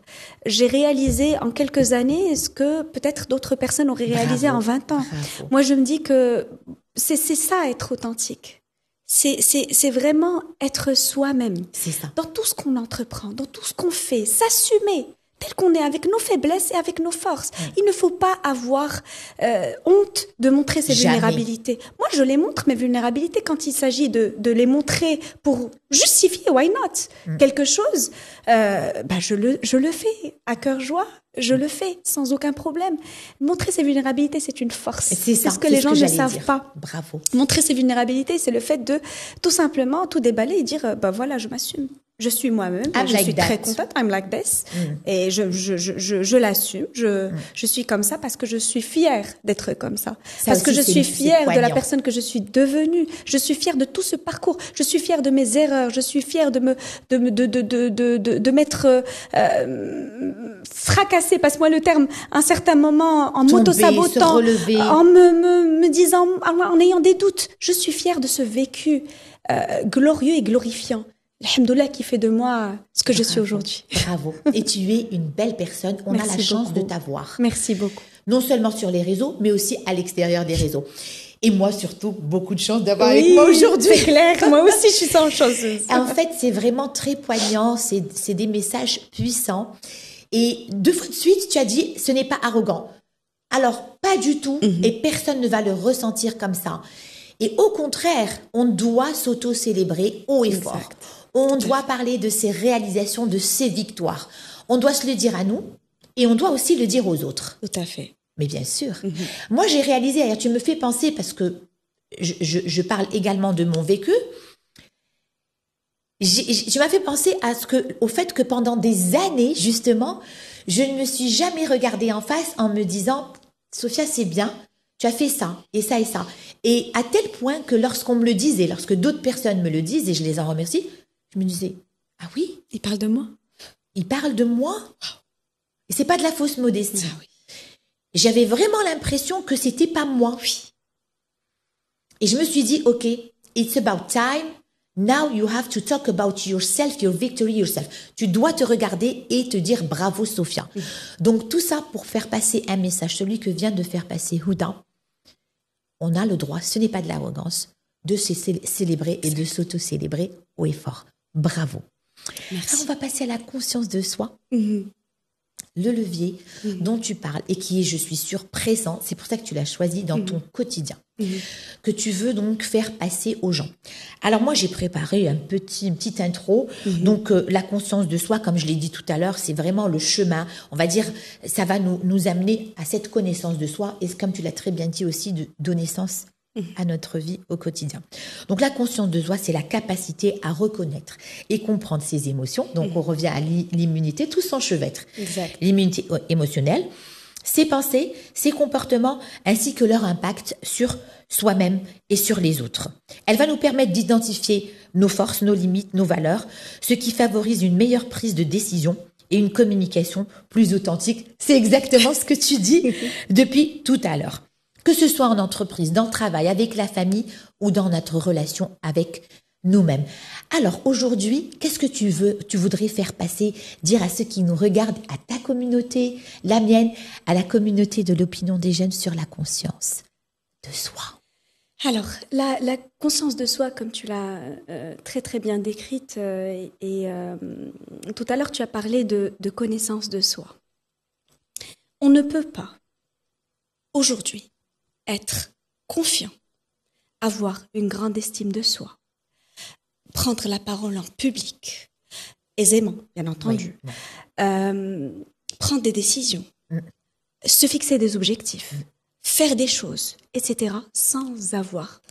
J'ai réalisé en quelques années ce que peut-être d'autres personnes auraient réalisé en 20 ans. Bravo. Moi, je me dis que c'est ça, être authentique. C'est vraiment être soi-même. C'est ça. Dans tout ce qu'on entreprend, dans tout ce qu'on fait, s'assumer tel qu'on est, avec nos faiblesses et avec nos forces. Il ne faut pas avoir honte de montrer ses vulnérabilités. Moi, je les montre, mes vulnérabilités, quand il s'agit de les montrer pour justifier, why not, quelque chose, je le fais à cœur joie. Je le fais sans aucun problème. Montrer ses vulnérabilités, c'est une force. C'est ce que les gens ne savent pas. Bravo. Montrer ses vulnérabilités, c'est le fait de tout simplement tout déballer et dire voilà, je m'assume. Je suis moi-même. Je suis très contente. I'm like this. Et je l'assume. Je suis comme ça parce que je suis fière d'être comme ça. Parce que je suis fière de la personne que je suis devenue. Je suis fière de tout ce parcours. Je suis fière de mes erreurs. Je suis fière de m'être fracassée, passe-moi le terme, un certain moment en m'auto-sabotant, en me disant, en ayant des doutes. Je suis fière de ce vécu glorieux et glorifiant. Alhamdoulilah qui fait de moi ce que je suis aujourd'hui. Bravo. Et tu es une belle personne. On a la chance de t'avoir. Merci beaucoup. Non seulement sur les réseaux, mais aussi à l'extérieur des réseaux. Et moi, surtout, beaucoup de chance d'avoir avec moi aujourd'hui. C'est clair. Moi aussi, je suis sans chanceuse. En fait, c'est vraiment très poignant. C'est des messages puissants. Et 2 fois de suite, tu as dit, ce n'est pas arrogant. Alors, pas du tout. Et personne ne va le ressentir comme ça. Et au contraire, on doit s'auto-célébrer haut et fort. On doit parler de ses réalisations, de ses victoires. On doit se le dire à nous et on doit aussi le dire aux autres. Tout à fait. Mais bien sûr. Moi, j'ai réalisé, tu me fais penser, parce que je parle également de mon vécu, tu m'as fait penser au fait que pendant des années, justement, je ne me suis jamais regardée en face en me disant, Sophia, c'est bien, tu as fait ça et ça et ça. Et à tel point que lorsqu'on me le disait, lorsque d'autres personnes me le disent, et je les en remercie, je me disais, ah oui, Il parle de moi. il parle de moi. Et c'est pas de la fausse modestie. Ah oui. J'avais vraiment l'impression que c'était pas moi. Et je me suis dit, OK, it's about time. Now you have to talk about yourself, your victory yourself. Tu dois te regarder et te dire bravo, Sophia. Donc tout ça pour faire passer un message, celui que vient de faire passer Houda. On a le droit, ce n'est pas de l'arrogance, de se célébrer et de s'auto-célébrer haut et fort. Bravo. Merci. Alors on va passer à la conscience de soi. Mhm. Le levier dont tu parles et qui est, je suis sûre, présent. C'est pour ça que tu l'as choisi dans ton quotidien, que tu veux donc faire passer aux gens. Alors moi, j'ai préparé une petite intro. Donc la conscience de soi, comme je l'ai dit tout à l'heure, c'est vraiment le chemin. On va dire, ça va nous amener à cette connaissance de soi et comme tu l'as très bien dit aussi, de donner sens à notre vie au quotidien. Donc la conscience de soi, c'est la capacité à reconnaître et comprendre ses émotions. Donc on revient à l'immunité, tout s'enchevêtre. Exact. L'immunité émotionnelle, ses pensées, ses comportements, ainsi que leur impact sur soi-même et sur les autres. Elle va nous permettre d'identifier nos forces, nos limites, nos valeurs, ce qui favorise une meilleure prise de décision et une communication plus authentique. C'est exactement ce que tu dis depuis tout à l'heure. Que ce soit en entreprise, dans le travail, avec la famille ou dans notre relation avec nous-mêmes. Alors aujourd'hui, qu'est-ce que tu voudrais faire passer, dire à ceux qui nous regardent, à ta communauté, la mienne, à la communauté de l'opinion des jeunes sur la conscience de soi? Alors, la conscience de soi, comme tu l'as très très bien décrite, tout à l'heure tu as parlé de connaissance de soi. On ne peut pas, aujourd'hui, être confiant, avoir une grande estime de soi, prendre la parole en public, aisément, bien entendu, prendre des décisions, se fixer des objectifs, faire des choses, etc., sans avoir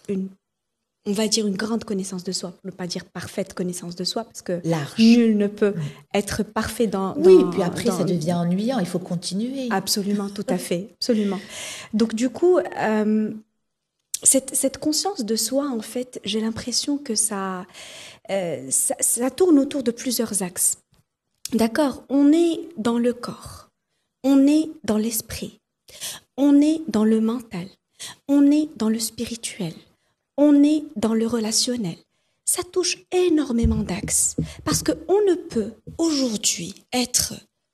on va dire une grande connaissance de soi, pour ne pas dire parfaite connaissance de soi, parce que nul ne peut être parfait dans... Oui, et puis après, ça devient ennuyant, il faut continuer. Absolument, tout à fait, absolument. Donc du coup, cette conscience de soi, en fait, j'ai l'impression que ça tourne autour de plusieurs axes. D'accord, on est dans le corps, on est dans l'esprit, on est dans le mental, on est dans le spirituel, on est dans le relationnel. Ça touche énormément d'axes parce qu'on ne peut aujourd'hui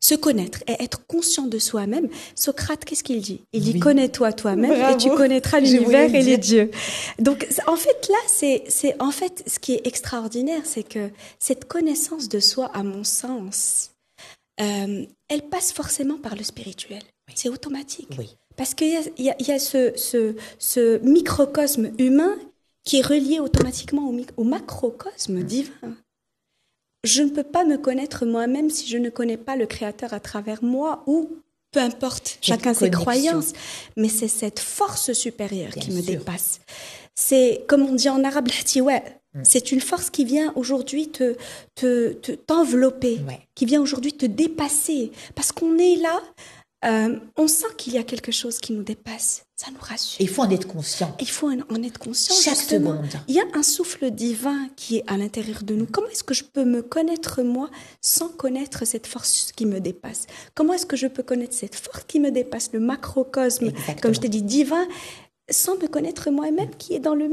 se connaître et être conscient de soi-même. Socrate, qu'est-ce qu'il dit? Il dit, connais-toi toi-même. Bravo. Et tu connaîtras l'univers et les dieux. Donc, en fait, là, c'est en fait, ce qui est extraordinaire, c'est que cette connaissance de soi, à mon sens, elle passe forcément par le spirituel. Oui. C'est automatique. Oui. Parce qu'il y a ce microcosme humain qui est relié automatiquement au macrocosme divin. Je ne peux pas me connaître moi-même si je ne connais pas le Créateur à travers moi ou peu importe, chacun ses croyances. Mais c'est cette force supérieure qui me dépasse. C'est, comme on dit en arabe, c'est une force qui vient aujourd'hui t'envelopper, qui vient aujourd'hui te dépasser. Parce qu'on est là, on sent qu'il y a quelque chose qui nous dépasse. Ça nous rassure. Il faut en être conscient. Il faut en être conscient. Chaque seconde. Il y a un souffle divin qui est à l'intérieur de nous. Comment est-ce que je peux me connaître moi sans connaître cette force qui me dépasse? Comment est-ce que je peux connaître cette force qui me dépasse, le macrocosme, comme je t'ai dit, divin, sans me connaître moi-même qui est dans le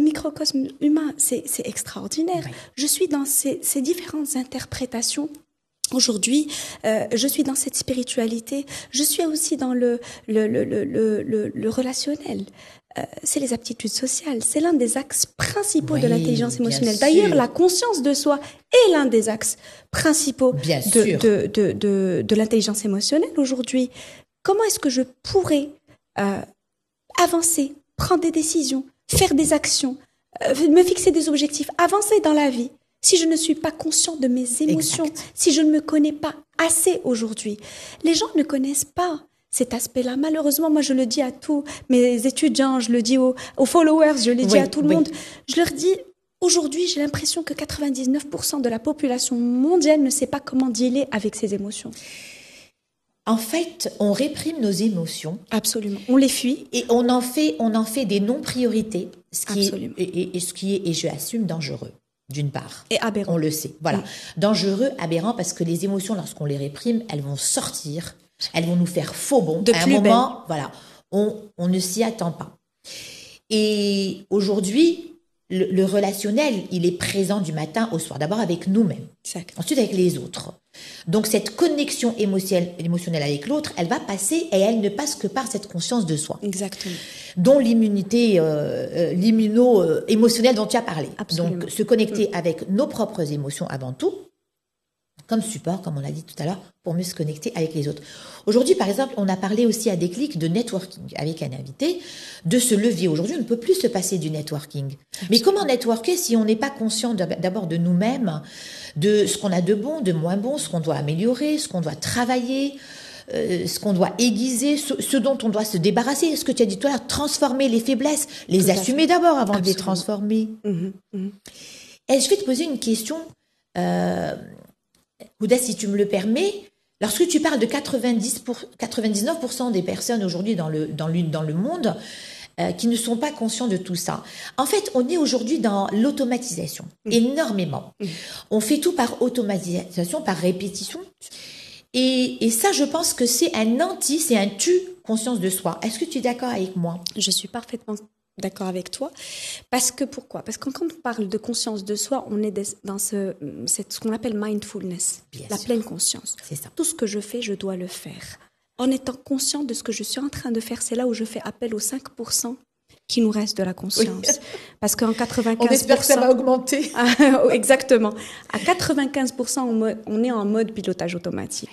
microcosme humain? C'est extraordinaire. Oui. Je suis dans ces différentes interprétations. Aujourd'hui, je suis dans cette spiritualité. Je suis aussi dans le relationnel. C'est les aptitudes sociales. C'est l'un des axes principaux de l'intelligence émotionnelle. D'ailleurs, la conscience de soi est l'un des axes principaux de l'intelligence émotionnelle aujourd'hui. Comment est-ce que je pourrais avancer, prendre des décisions, faire des actions, me fixer des objectifs, avancer dans la vie si je ne suis pas conscient de mes émotions, si je ne me connais pas assez aujourd'hui? Les gens ne connaissent pas cet aspect-là. Malheureusement, moi, je le dis à tous mes étudiants, je le dis aux followers, je le dis à tout le monde. Je leur dis, aujourd'hui, j'ai l'impression que 99% de la population mondiale ne sait pas comment dealer avec ses émotions. En fait, on réprime nos émotions. Absolument. On les fuit. Et on en fait des non-priorités. Absolument. Ce qui est, et je assume, dangereux, d'une part. Et aberrant. On le sait. Voilà. Dangereux, aberrant, parce que les émotions, lorsqu'on les réprime, elles vont sortir. Elles vont nous faire faux bond. De à un plus moment, voilà, on ne s'y attend pas. Et aujourd'hui, le relationnel, il est présent du matin au soir. D'abord avec nous-mêmes. Exact. Ensuite avec les autres. Donc cette connexion émotionnelle avec l'autre, elle va passer et elle ne passe que par cette conscience de soi. Exactement. Dont l'immunité, l'immuno-émotionnelle dont tu as parlé. Absolument. Donc se connecter avec nos propres émotions avant tout, comme support, comme on l'a dit tout à l'heure, pour mieux se connecter avec les autres. Aujourd'hui, par exemple, on a parlé aussi à Déclic de networking avec un invité, de ce levier. Aujourd'hui, on ne peut plus se passer du networking. Absolument. Mais comment networker si on n'est pas conscient d'abord de nous-mêmes, de ce qu'on a de bon, de moins bon, ce qu'on doit améliorer, ce qu'on doit travailler, ce qu'on doit aiguiser, ce dont on doit se débarrasser. Ce que tu as dit tout à l'heure, transformer les faiblesses, les assumer d'abord avant de les transformer. Et je vais te poser une question, Houda, si tu me le permets. Lorsque tu parles de 99% des personnes aujourd'hui dans le monde qui ne sont pas conscients de tout ça. En fait, on est aujourd'hui dans l'automatisation, énormément. On fait tout par automatisation, par répétition. Et ça, je pense que c'est un tue conscience de soi. Est-ce que tu es d'accord avec moi? Je suis parfaitement d'accord avec toi. Parce que pourquoi? Parce que quand on parle de conscience de soi, on est dans ce qu'on appelle mindfulness, la pleine conscience. C'est ça. Tout ce que je fais, je dois le faire. En étant conscient de ce que je suis en train de faire, c'est là où je fais appel aux 5% qui nous reste de la conscience. Oui. Parce qu'en 95%... On espère que ça va augmenter. Exactement. À 95%, on est en mode pilotage automatique.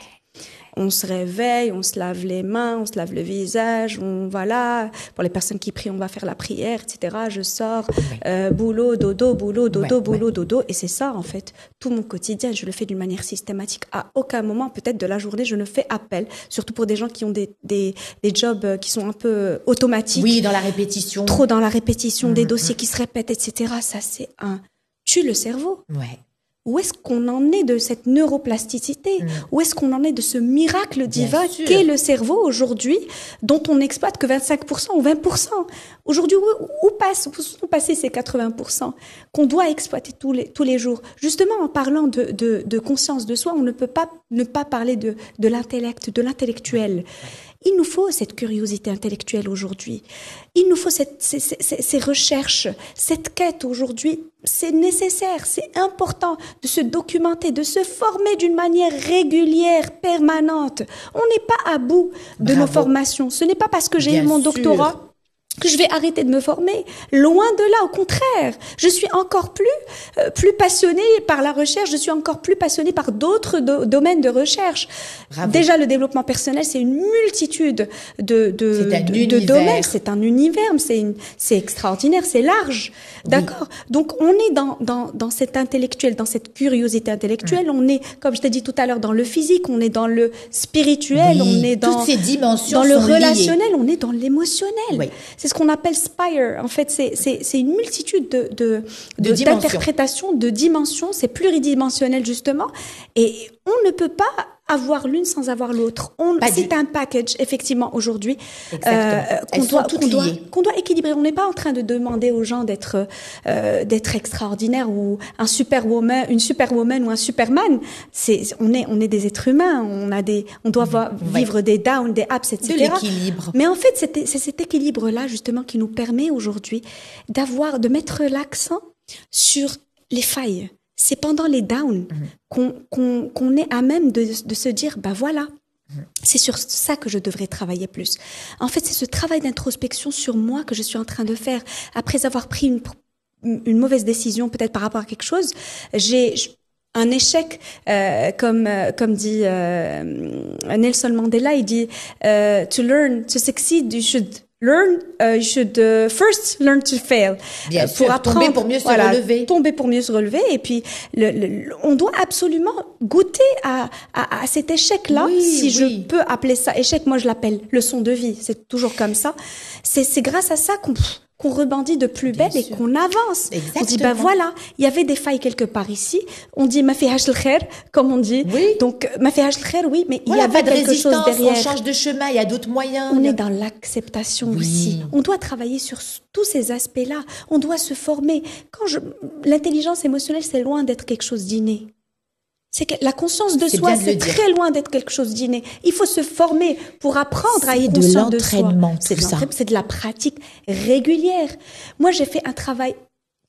On se réveille, on se lave les mains, on se lave le visage, voilà. Pour les personnes qui prient, on va faire la prière, etc. Je sors, boulot, dodo, boulot, dodo, boulot, dodo. Et c'est ça, en fait, tout mon quotidien. Je le fais d'une manière systématique. À aucun moment, peut-être de la journée, je ne fais appel. Surtout pour des gens qui ont des jobs qui sont un peu automatiques. Oui, dans la répétition. Trop dans la répétition, des dossiers qui se répètent, etc. Ça, c'est tue le cerveau. Ouais. Où est-ce qu'on en est de cette neuroplasticité? Où est-ce qu'on en est de ce miracle divin qu'est le cerveau aujourd'hui, dont on n'exploite que 25% ou 20%? Aujourd'hui, où sont passés ces 80% qu'on doit exploiter tous les jours? Justement, en parlant de conscience de soi, on ne peut pas ne pas parler de l'intellect, de l'intellectuel. Il nous faut cette curiosité intellectuelle aujourd'hui. Il nous faut ces recherches, cette quête aujourd'hui. C'est nécessaire, c'est important de se documenter, de se former d'une manière régulière, permanente. On n'est pas à bout de nos formations. Ce n'est pas parce que j'ai eu mon doctorat que je vais arrêter de me former. Loin de là, au contraire. Je suis encore plus passionnée par la recherche, je suis encore plus passionnée par d'autres domaines de recherche. Bravo. Déjà, le développement personnel, c'est une multitude de domaines. C'est un univers, c'est extraordinaire, c'est large. D'accord? Oui. Donc, on est dans cet intellectuel, dans cette curiosité intellectuelle. On est, comme je t'ai dit tout à l'heure, dans le physique, on est dans le spirituel, on est dans... Toutes ces dimensions dans le sont relationnel, liées. On est dans l'émotionnel. Oui. C'est ce qu'on appelle spire. En fait, c'est une multitude d'interprétations, de dimensions. C'est pluridimensionnel, justement. Et on ne peut pas avoir l'une sans avoir l'autre. C'est un package, effectivement, aujourd'hui, qu'on doit équilibrer. On n'est pas en train de demander aux gens d'être extraordinaires ou une superwoman ou un superman. On est des êtres humains. On doit vivre des downs, des ups, etc. De l'équilibre. Mais en fait, c'est cet équilibre-là, justement, qui nous permet aujourd'hui de mettre l'accent sur les failles. C'est pendant les downs qu'on est à même de se dire, voilà, c'est sur ça que je devrais travailler plus. En fait, c'est ce travail d'introspection sur moi que je suis en train de faire. Après avoir pris une mauvaise décision, peut-être par rapport à quelque chose, j'ai un échec, comme dit Nelson Mandela, il dit to learn, to succeed, you should first learn to fail. Bien sûr, pour apprendre, tomber pour mieux se relever. Tomber pour mieux se relever. Et puis, on doit absolument goûter à cet échec-là. Je peux appeler ça échec, moi je l'appelle leçon de vie. C'est toujours comme ça. C'est grâce à ça qu'on rebondit de plus belle et qu'on avance. Exactement. On dit, ben voilà, il y avait des failles quelque part ici. On dit, ma fihash l'khair, comme on dit. Oui. Donc, ma fihash l'khair, oui, mais Voilà, il y avait pas de quelque chose résistance, derrière. on change de chemin, il y a d'autres moyens. On est dans l'acceptation aussi. On doit travailler sur tous ces aspects-là. On doit se former. L'intelligence émotionnelle, c'est loin d'être quelque chose d'inné. C'est que la conscience de soi, c'est très loin d'être quelque chose d'inné. Il faut se former pour apprendre à être conscient de soi. C'est de l'entraînement, c'est de la pratique régulière. Moi, j'ai fait un travail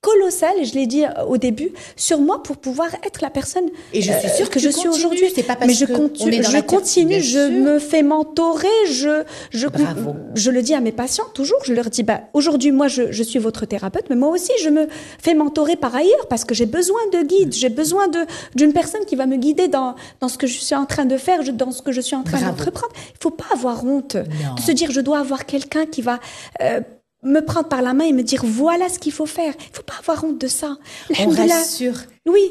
colossal, je l'ai dit au début, sur moi pour pouvoir être la personne et je suis sûre que je suis aujourd'hui. C'est pas parce mais je continue, je me fais mentorer, je le dis à mes patients toujours, je leur dis aujourd'hui moi je suis votre thérapeute, mais moi aussi je me fais mentorer par ailleurs parce que j'ai besoin de guide, j'ai besoin d'une personne qui va me guider dans ce que je suis en train de faire, dans ce que je suis en train d'entreprendre. Il faut pas avoir honte de se dire je dois avoir quelqu'un qui va me prendre par la main et me dire voilà ce qu'il faut faire. Il faut pas avoir honte de ça. On rassure. Oui.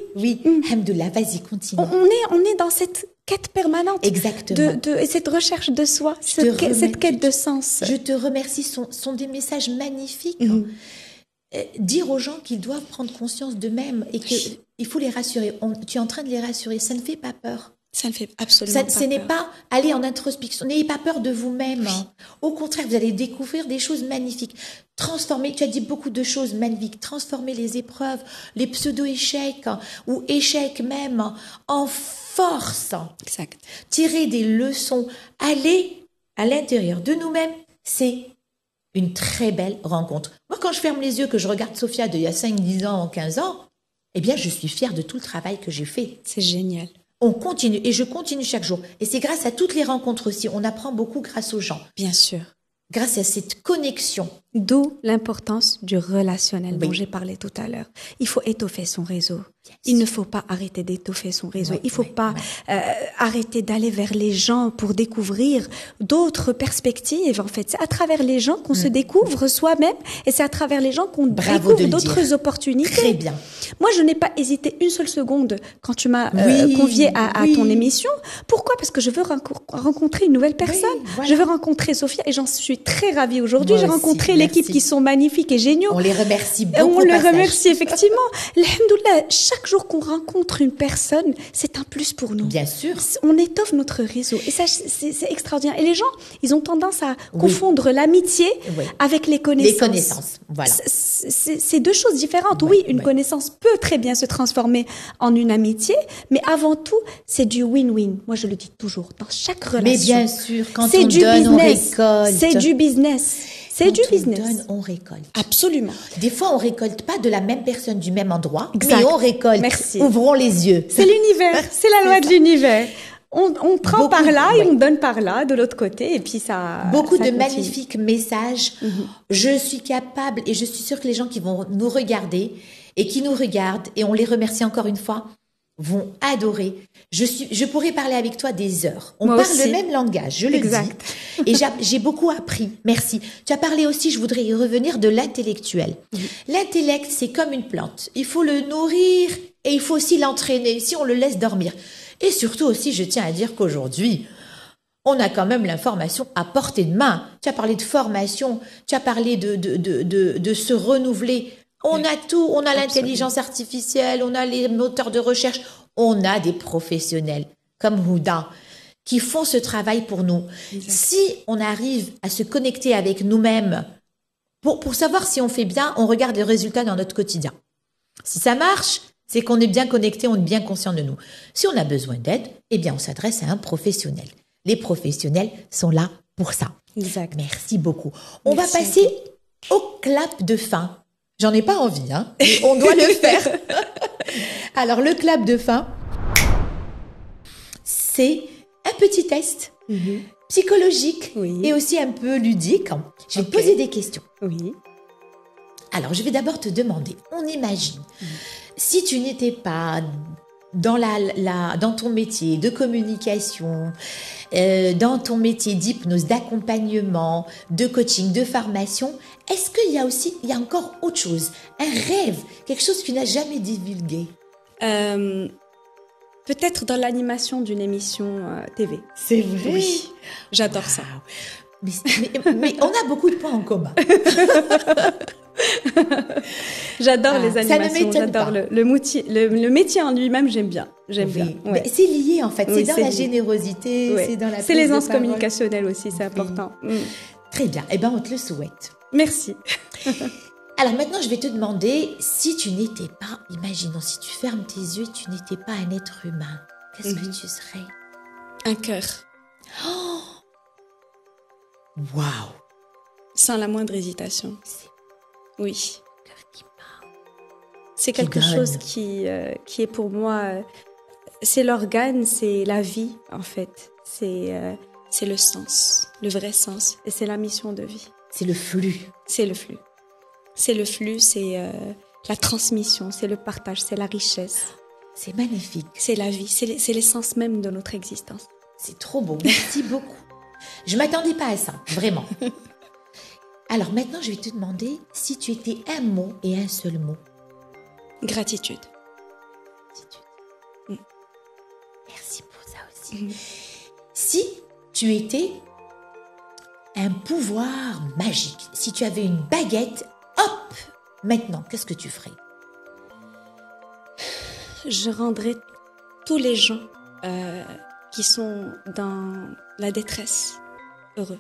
Alhamdoulilah, vas-y, continue. On est dans cette quête permanente. Exactement. Et cette recherche de soi, cette quête de sens. Je te remercie. Sont des messages magnifiques. Dire aux gens qu'ils doivent prendre conscience d'eux-mêmes et qu'il faut les rassurer. Tu es en train de les rassurer. Ça ne fait pas peur. Ça ne fait absolument pas peur. Ce n'est pas aller en introspection. N'ayez pas peur de vous-même. Oui. Au contraire, vous allez découvrir des choses magnifiques. Transformer, tu as dit beaucoup de choses magnifiques. Transformer les épreuves, les pseudo-échecs ou échecs même en force. Exact. Tirer des leçons. Aller à l'intérieur de nous-mêmes, c'est une très belle rencontre. Moi, quand je ferme les yeux, que je regarde Sophia d'il y a 5, 10 ans, 15 ans, eh bien, je suis fière de tout le travail que j'ai fait. C'est génial. On continue et je continue chaque jour. Et c'est grâce à toutes les rencontres aussi. On apprend beaucoup grâce aux gens. Bien sûr. Grâce à cette connexion. D'où l'importance du relationnel dont j'ai parlé tout à l'heure. Il faut étoffer son réseau. Il ne faut pas arrêter d'étoffer son réseau. Il ne faut pas arrêter d'aller vers les gens pour découvrir d'autres perspectives. En fait, c'est à travers les gens qu'on se découvre soi-même et c'est à travers les gens qu'on découvre d'autres opportunités. Très bien. Moi, je n'ai pas hésité une seule seconde quand tu m'as conviée à ton émission. Pourquoi ? Parce que je veux rencontrer une nouvelle personne. Oui, voilà. Je veux rencontrer Sophia et j'en suis très ravie aujourd'hui. J'ai rencontré l'équipe qui sont magnifiques et géniaux. On les remercie beaucoup. On les remercie effectivement. Alhamdoulilah, chaque jour qu'on rencontre une personne, c'est un plus pour nous. Bien sûr. On étoffe notre réseau et ça, c'est extraordinaire. Et les gens, ils ont tendance à confondre l'amitié avec les connaissances. Les connaissances, voilà. C'est deux choses différentes. Oui, une connaissance peut très bien se transformer en une amitié, mais avant tout, c'est du win-win. Moi, je le dis toujours, dans chaque relation. Mais bien sûr, quand on donne, on récolte. C'est du business. C'est du business. Quand on donne, on récolte. Absolument. Des fois, on récolte pas de la même personne du même endroit, mais on récolte. Merci. Ouvrons les yeux. C'est l'univers. C'est la loi de l'univers. On prend par là et on donne par là, de l'autre côté, et puis ça. Beaucoup ça de continue. magnifiques messages. Je suis capable, et je suis sûre que les gens qui vont nous regarder et qui nous regardent, et on les remercie encore une fois, vont adorer. Je pourrais parler avec toi des heures. On parle le même langage, je le dis. Et j'ai beaucoup appris. Merci. Tu as parlé aussi, je voudrais y revenir, de l'intellectuel. L'intellect, c'est comme une plante. Il faut le nourrir et il faut aussi l'entraîner si on le laisse dormir. Et surtout aussi, je tiens à dire qu'aujourd'hui, on a quand même l'information à portée de main. Tu as parlé de formation, tu as parlé de se renouveler. On a tout, on a l'intelligence artificielle, on a les moteurs de recherche, on a des professionnels comme Houda qui font ce travail pour nous. Exact. Si on arrive à se connecter avec nous-mêmes, pour savoir si on fait bien, on regarde les résultats dans notre quotidien. Si ça marche, c'est qu'on est bien connecté, on est bien conscient de nous. Si on a besoin d'aide, eh bien on s'adresse à un professionnel. Les professionnels sont là pour ça. Exact. Merci beaucoup. On va passer au clap de fin. J'en ai pas envie, hein, mais on doit le faire. Alors, le clap de fin, c'est un petit test psychologique et aussi un peu ludique. Je vais te poser des questions. Oui. Alors, je vais d'abord te demander, on imagine, si tu n'étais pas dans ton métier de communication, dans ton métier d'hypnose, d'accompagnement, de coaching, de formation, est-ce qu'il y a encore autre chose, un rêve, quelque chose que tu n'as jamais divulgué? Peut-être dans l'animation d'une émission TV. C'est vrai? Oui, j'adore ça. Mais on a beaucoup de points en commun. J'adore les animations, ça ne m'étonne j'adore pas. le métier en lui-même, j'aime bien. Oui. Ouais. C'est lié en fait, Oui, c'est dans c'est la lié. générosité, Ouais. c'est dans la C'est prise de l'aisance parole. communicationnelle aussi, c'est important. Très bien, eh ben on te le souhaite. Merci. Alors maintenant, je vais te demander, si tu n'étais pas, imaginons, si tu fermes tes yeux et tu n'étais pas un être humain, qu'est-ce que tu serais? Un cœur, Waouh! sans la moindre hésitation. C'est Oui. le cœur qui parle. C'est Qui quelque donne. chose qui est pour moi, c'est l'organe, c'est la vie en fait. C'est le sens, le vrai sens. Et c'est la mission de vie. C'est le flux. C'est le flux. C'est le flux, c'est la transmission, c'est le partage, c'est la richesse, C'est magnifique. c'est la vie, c'est l'essence même de notre existence. C'est trop beau. Merci beaucoup. Je m'attendais pas à ça, vraiment. Alors maintenant, je vais te demander si tu étais un mot et un seul mot. Gratitude. Merci pour ça aussi. Si tu étais un pouvoir magique, si tu avais une baguette, hop, maintenant, qu'est-ce que tu ferais? Je rendrai tous les gens qui sont dans la détresse heureux.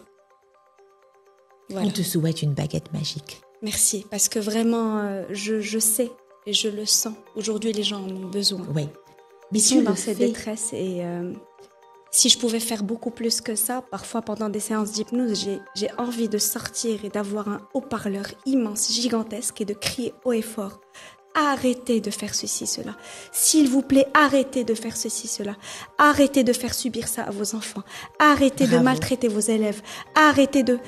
Voilà. On te souhaite une baguette magique. Merci, parce que vraiment, je sais et je le sens. Aujourd'hui, les gens en ont besoin. Oui. Mais Ils tu sont le dans cette fais. détresse et si je pouvais faire beaucoup plus que ça, parfois pendant des séances d'hypnose, j'ai envie de sortir et d'avoir un haut-parleur immense, gigantesque et de crier haut et fort. Arrêtez de faire ceci, cela. S'il vous plaît, arrêtez de faire ceci, cela. Arrêtez de faire subir ça à vos enfants. Arrêtez de Bravo. maltraiter vos élèves. Arrêtez de...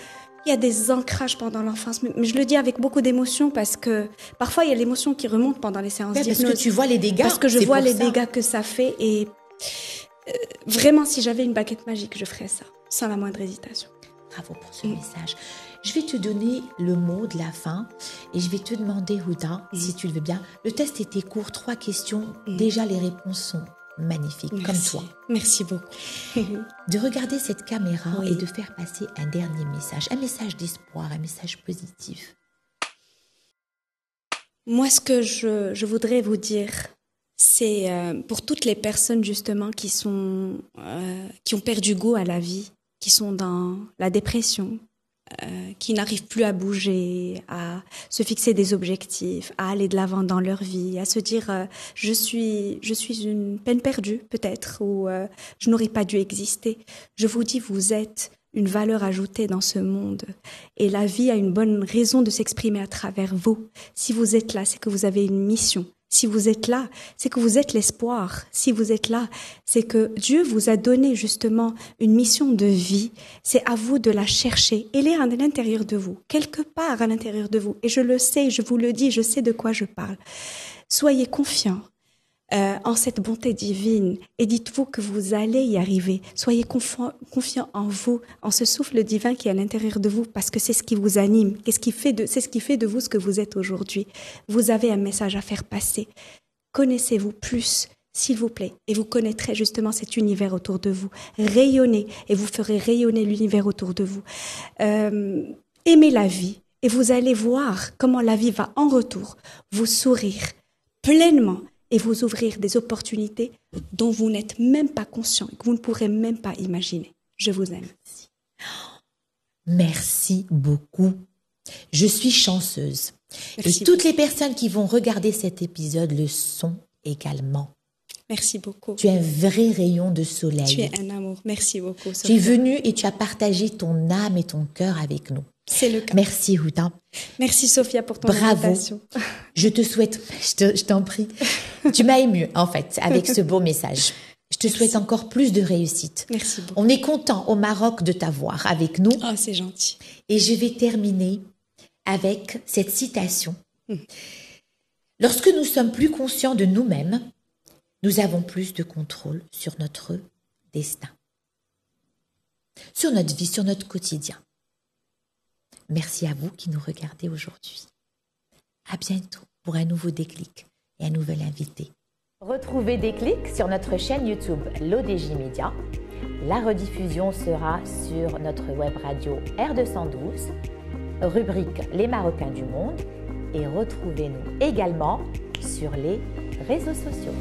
Il y a des ancrages pendant l'enfance, mais je le dis avec beaucoup d'émotion parce que parfois il y a l'émotion qui remonte pendant les séances Ouais, parce d'hypnose. que tu vois les dégâts. Parce que je c'est vois pour les ça. dégâts que ça fait et vraiment, si j'avais une baguette magique, je ferais ça, sans la moindre hésitation. Bravo pour ce message. Je vais te donner le mot de la fin et je vais te demander, Houda, si tu le veux bien. Le test était court, 3 questions. Déjà, les réponses sont magnifiques, comme Merci. toi. Merci beaucoup. De regarder cette caméra Oui. et de faire passer un dernier message, un message d'espoir, un message positif. Moi, ce que je voudrais vous dire, c'est pour toutes les personnes justement qui ont perdu goût à la vie, qui sont dans la dépression, qui n'arrivent plus à bouger, à se fixer des objectifs, à aller de l'avant dans leur vie, à se dire je suis une peine perdue peut-être ou je n'aurais pas dû exister. Je vous dis, vous êtes une valeur ajoutée dans ce monde et la vie a une bonne raison de s'exprimer à travers vous. Si vous êtes là, c'est que vous avez une mission. Si vous êtes là, c'est que vous êtes l'espoir. Si vous êtes là, c'est que Dieu vous a donné justement une mission de vie. C'est à vous de la chercher. Elle est à l'intérieur de vous, quelque part à l'intérieur de vous. Et je le sais, je vous le dis, je sais de quoi je parle. Soyez confiants en cette bonté divine et dites-vous que vous allez y arriver. Soyez confiants en vous, en ce souffle divin qui est à l'intérieur de vous parce que c'est ce qui vous anime. C'est ce qui fait de vous ce que vous êtes aujourd'hui. Vous avez un message à faire passer. Connaissez-vous plus, s'il vous plaît, et vous connaîtrez justement cet univers autour de vous. Rayonnez et vous ferez rayonner l'univers autour de vous. Aimez la vie et vous allez voir comment la vie va en retour vous sourire pleinement et vous ouvrir des opportunités dont vous n'êtes même pas conscient et que vous ne pourrez même pas imaginer. Je vous aime. Merci beaucoup. Je suis chanceuse. Merci Et toutes les personnes qui vont regarder cet épisode le sont également. Merci beaucoup. Tu es un vrai rayon de soleil. Tu es un amour. Merci beaucoup. Tu es venue et tu as partagé ton âme et ton cœur avec nous. C'est le cas. Merci, Houda. Merci, Sophia, pour ton Bravo. invitation. Je te souhaite, je t'en prie. Tu m'as émue, en fait, avec ce beau message. Je te souhaite encore plus de réussite. Merci beaucoup. On est content au Maroc de t'avoir avec nous. Oh, c'est gentil. Et je vais terminer avec cette citation. Lorsque nous sommes plus conscients de nous-mêmes, nous avons plus de contrôle sur notre destin, sur notre vie, sur notre quotidien. Merci à vous qui nous regardez aujourd'hui. À bientôt pour un nouveau déclic et un nouvel invité. Retrouvez Déclic sur notre chaîne YouTube l'ODJ Média La rediffusion sera sur notre web radio R212, rubrique Les Marocains du monde, et retrouvez-nous également sur les réseaux sociaux.